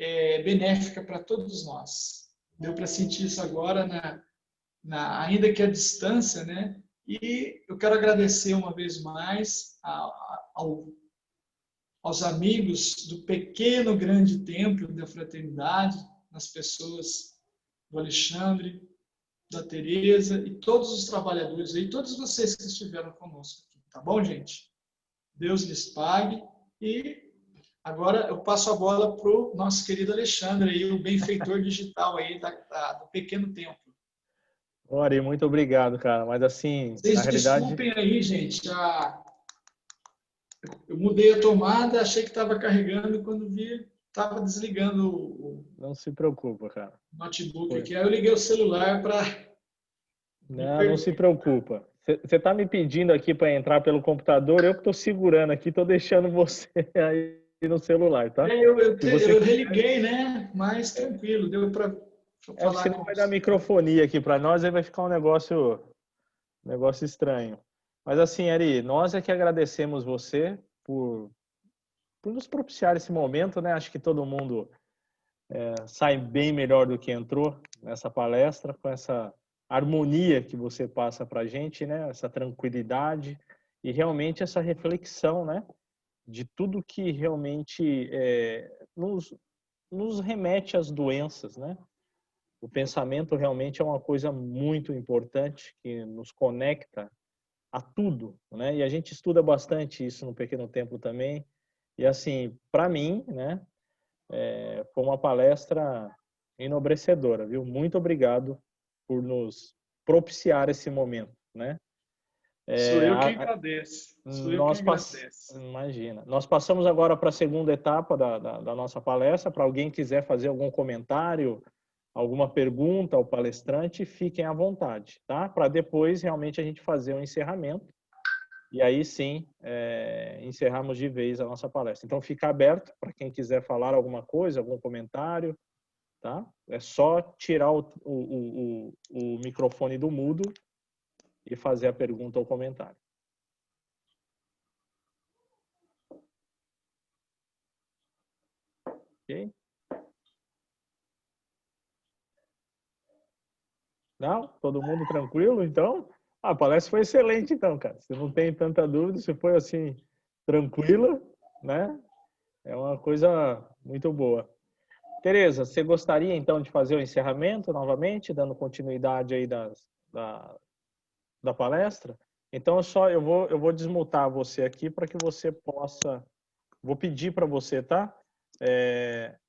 é benéfica para todos nós. Deu para sentir isso agora, ainda que à distância, né? E eu quero agradecer uma vez mais aos amigos do pequeno grande templo da fraternidade, nas pessoas do Alexandre, da Tereza e todos os trabalhadores aí, todos vocês que estiveram conosco aqui, tá bom, gente? Deus lhes pague. E agora eu passo a bola para o nosso querido Alexandre, aí, o benfeitor digital aí do pequeno templo. Ori, muito obrigado, cara. Mas assim, Vocês na realidade... desculpem aí, gente. Eu mudei a tomada, achei que estava carregando, quando vi, estava desligando o Não se preocupa, cara. notebook aqui. Aí eu liguei o celular para... Não se preocupa. Você está me pedindo aqui para entrar pelo computador, eu que estou segurando aqui, estou deixando você aí no celular, tá? Eu religuei, né? Mas tranquilo, deu para falar. Porque senão vai dar microfonia aqui para nós, aí vai ficar um negócio estranho. Mas assim, Ari, nós é que agradecemos você por nos propiciar esse momento, né? Acho que todo mundo sai bem melhor do que entrou nessa palestra, com essa harmonia que você passa para a gente, né? Essa tranquilidade e realmente essa reflexão, né? De tudo que realmente nos remete às doenças, né? O pensamento realmente é uma coisa muito importante que nos conecta a tudo, né? E a gente estuda bastante isso no Pequeno Templo também. E assim, para mim, né? Foi uma palestra enobrecedora, viu? Muito obrigado por nos propiciar esse momento, né? Sou eu que agradeço. Imagina. Nós passamos agora para a segunda etapa da nossa palestra. Para alguém quiser fazer algum comentário, alguma pergunta ao palestrante, fiquem à vontade, tá? Para depois realmente a gente fazer um encerramento. E aí sim, encerramos de vez a nossa palestra. Então fica aberto para quem quiser falar alguma coisa, algum comentário, tá? É só tirar o microfone do mudo e fazer a pergunta ou comentário. Ok? Não? Todo mundo tranquilo, então? A palestra foi excelente, então, cara. Você não tem tanta dúvida, você foi assim, tranquila, né? É uma coisa muito boa. Tereza, você gostaria então de fazer o encerramento novamente, dando continuidade aí da palestra? Então eu vou desmutar você aqui para que você possa, vou pedir para você, tá?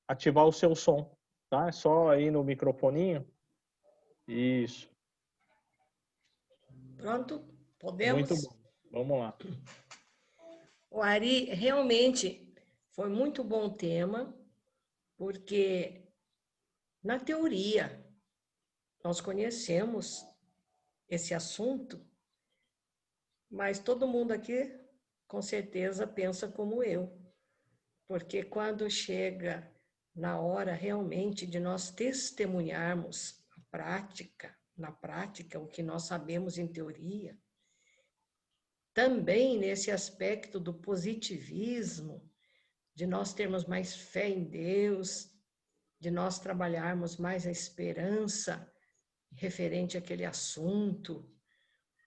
Ativar o seu som, tá? É só aí no microfoninho. Isso. Pronto? Podemos? Muito bom. Vamos lá. O Ari, realmente foi muito bom o tema, porque na teoria nós conhecemos esse assunto, mas todo mundo aqui com certeza pensa como eu, porque quando chega na hora realmente de nós testemunharmos na prática, o que nós sabemos em teoria, também nesse aspecto do positivismo, de nós termos mais fé em Deus, de nós trabalharmos mais a esperança referente àquele assunto,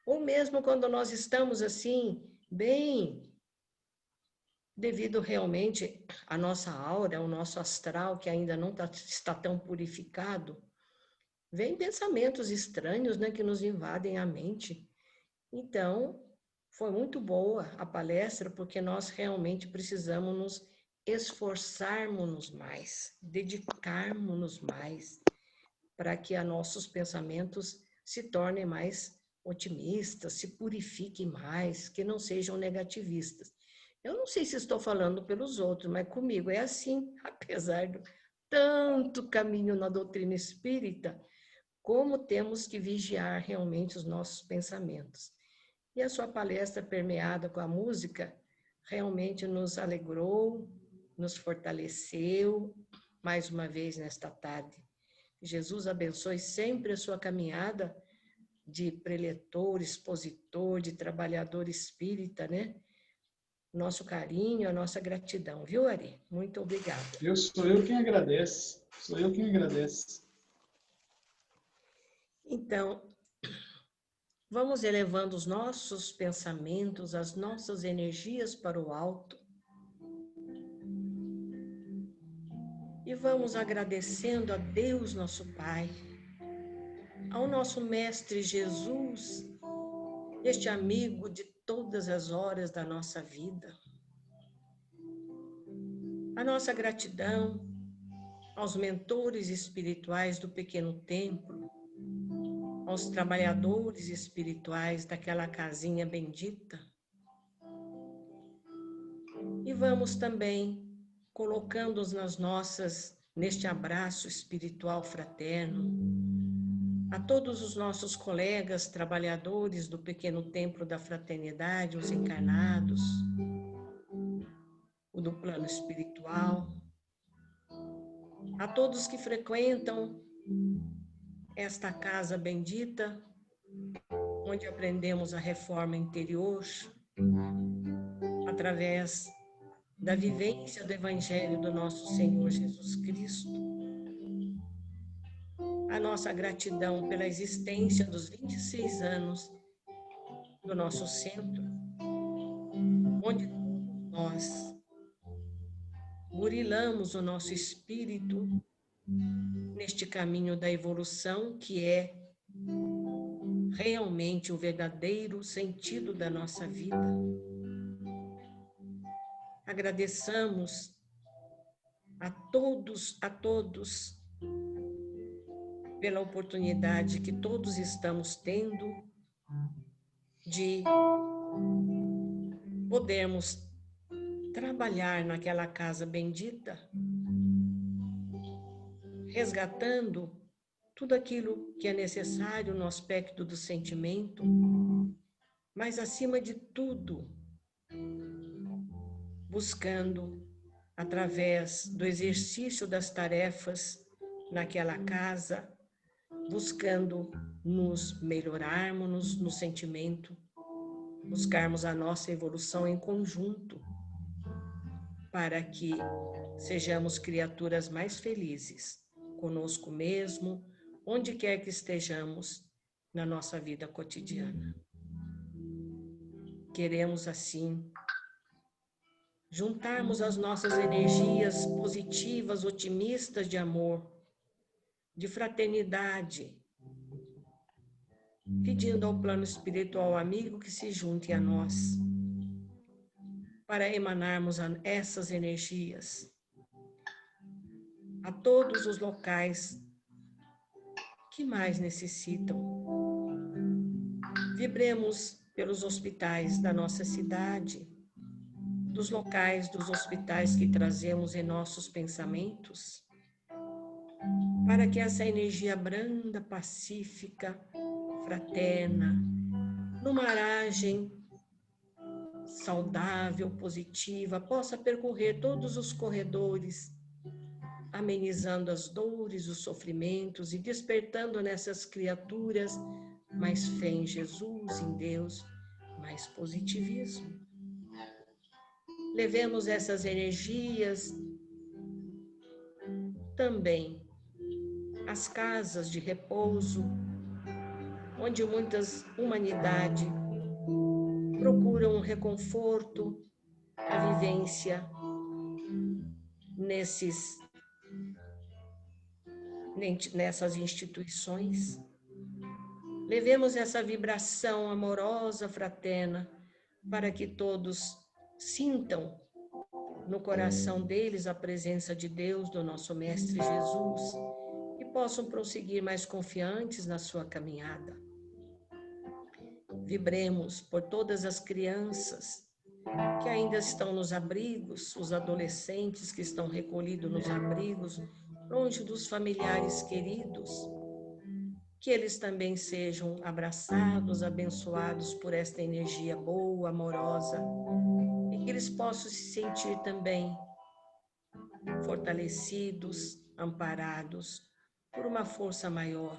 Ou mesmo quando nós estamos assim, bem, devido realmente à nossa aura, ao nosso astral, que ainda não está tão purificado, vem pensamentos estranhos, né, que nos invadem a mente. Então, foi muito boa a palestra, porque nós realmente precisamos nos esforçarmos mais, dedicarmos mais, para que nossos pensamentos se tornem mais otimistas, se purifiquem mais, que não sejam negativistas. Eu não sei se estou falando pelos outros, mas comigo é assim, apesar do tanto caminho na doutrina espírita, como temos que vigiar realmente os nossos pensamentos. E a sua palestra permeada com a música realmente nos alegrou, nos fortaleceu mais uma vez nesta tarde. Jesus abençoe sempre a sua caminhada de preletor, expositor, de trabalhador espírita, né? Nosso carinho, a nossa gratidão, viu, Ari? Muito obrigada. Sou eu quem agradece. Sou eu quem agradece. Então, vamos elevando os nossos pensamentos, as nossas energias para o alto. E vamos agradecendo a Deus, nosso Pai, ao nosso Mestre Jesus, este amigo de todas as horas da nossa vida. A nossa gratidão aos mentores espirituais do pequeno templo, aos trabalhadores espirituais daquela casinha bendita. E vamos também colocando-os neste abraço espiritual fraterno, a todos os nossos colegas trabalhadores do pequeno templo da fraternidade, os encarnados, o do plano espiritual, a todos que frequentam esta casa bendita, onde aprendemos a reforma interior, através da vivência do Evangelho do nosso Senhor Jesus Cristo. A nossa gratidão pela existência dos 26 anos do nosso centro, onde nós burilamos o nosso espírito neste caminho da evolução, que é realmente o verdadeiro sentido da nossa vida. Agradeçamos a todos, pela oportunidade que todos estamos tendo de podermos trabalhar naquela casa bendita, resgatando tudo aquilo que é necessário no aspecto do sentimento, mas acima de tudo, buscando, através do exercício das tarefas naquela casa, buscando nos melhorarmos no sentimento, buscarmos a nossa evolução em conjunto, para que sejamos criaturas mais felizes, conosco mesmo, onde quer que estejamos na nossa vida cotidiana. Queremos, assim, juntarmos as nossas energias positivas, otimistas de amor, de fraternidade, pedindo ao plano espiritual amigo que se junte a nós, para emanarmos essas energias a todos os locais que mais necessitam. Vibremos pelos hospitais da nossa cidade, dos locais dos hospitais que trazemos em nossos pensamentos, para que essa energia branda, pacífica, fraterna, numa aragem saudável, positiva, possa percorrer todos os corredores, amenizando as dores, os sofrimentos e despertando nessas criaturas mais fé em Jesus, em Deus, mais positivismo. Levemos essas energias também às casas de repouso, onde muitas humanidades procuram um reconforto, a vivência nessas instituições. Levemos essa vibração amorosa, fraterna, para que todos sintam no coração deles a presença de Deus, do nosso Mestre Jesus, e possam prosseguir mais confiantes na sua caminhada. Vibremos por todas as crianças que ainda estão nos abrigos, os adolescentes que estão recolhidos nos abrigos, longe dos familiares queridos, que eles também sejam abraçados, abençoados por esta energia boa, amorosa, e que eles possam se sentir também fortalecidos, amparados por uma força maior,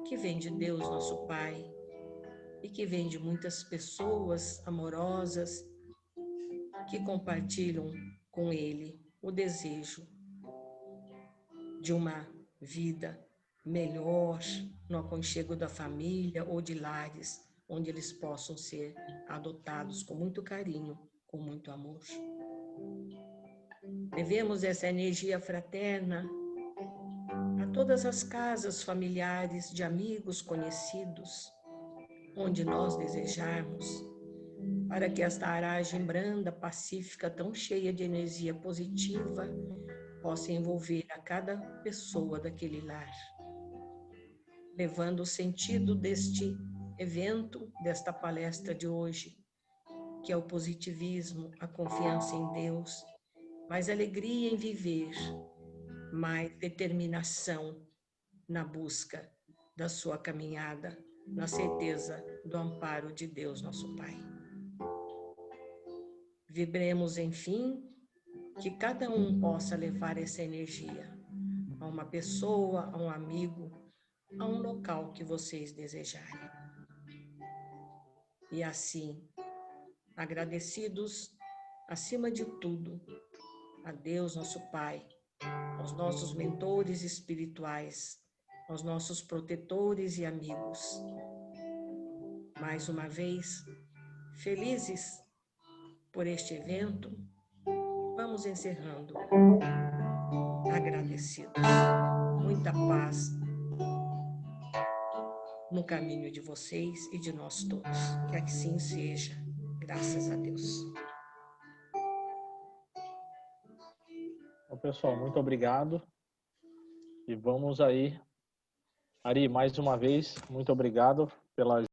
que vem de Deus, nosso Pai, e que vem de muitas pessoas amorosas que compartilham com Ele o desejo de uma vida melhor no aconchego da família ou de lares, onde eles possam ser adotados com muito carinho, com muito amor. Levemos essa energia fraterna a todas as casas familiares de amigos conhecidos, onde nós desejarmos, para que esta aragem branda, pacífica, tão cheia de energia positiva, possa envolver a cada pessoa daquele lar, levando o sentido deste evento, desta palestra de hoje, que é o positivismo, a confiança em Deus, mais alegria em viver, mais determinação na busca da sua caminhada, na certeza do amparo de Deus, nosso Pai. Vibremos, enfim, que cada um possa levar essa energia a uma pessoa, a um amigo, a um local que vocês desejarem. E assim, agradecidos, acima de tudo, a Deus, nosso Pai, aos nossos mentores espirituais, aos nossos protetores e amigos. Mais uma vez, felizes por este evento, vamos encerrando, agradecidos. Muita paz no caminho de vocês e de nós todos. Que assim seja, graças a Deus. Bom, pessoal, muito obrigado. E vamos aí. Ari, mais uma vez, muito obrigado pela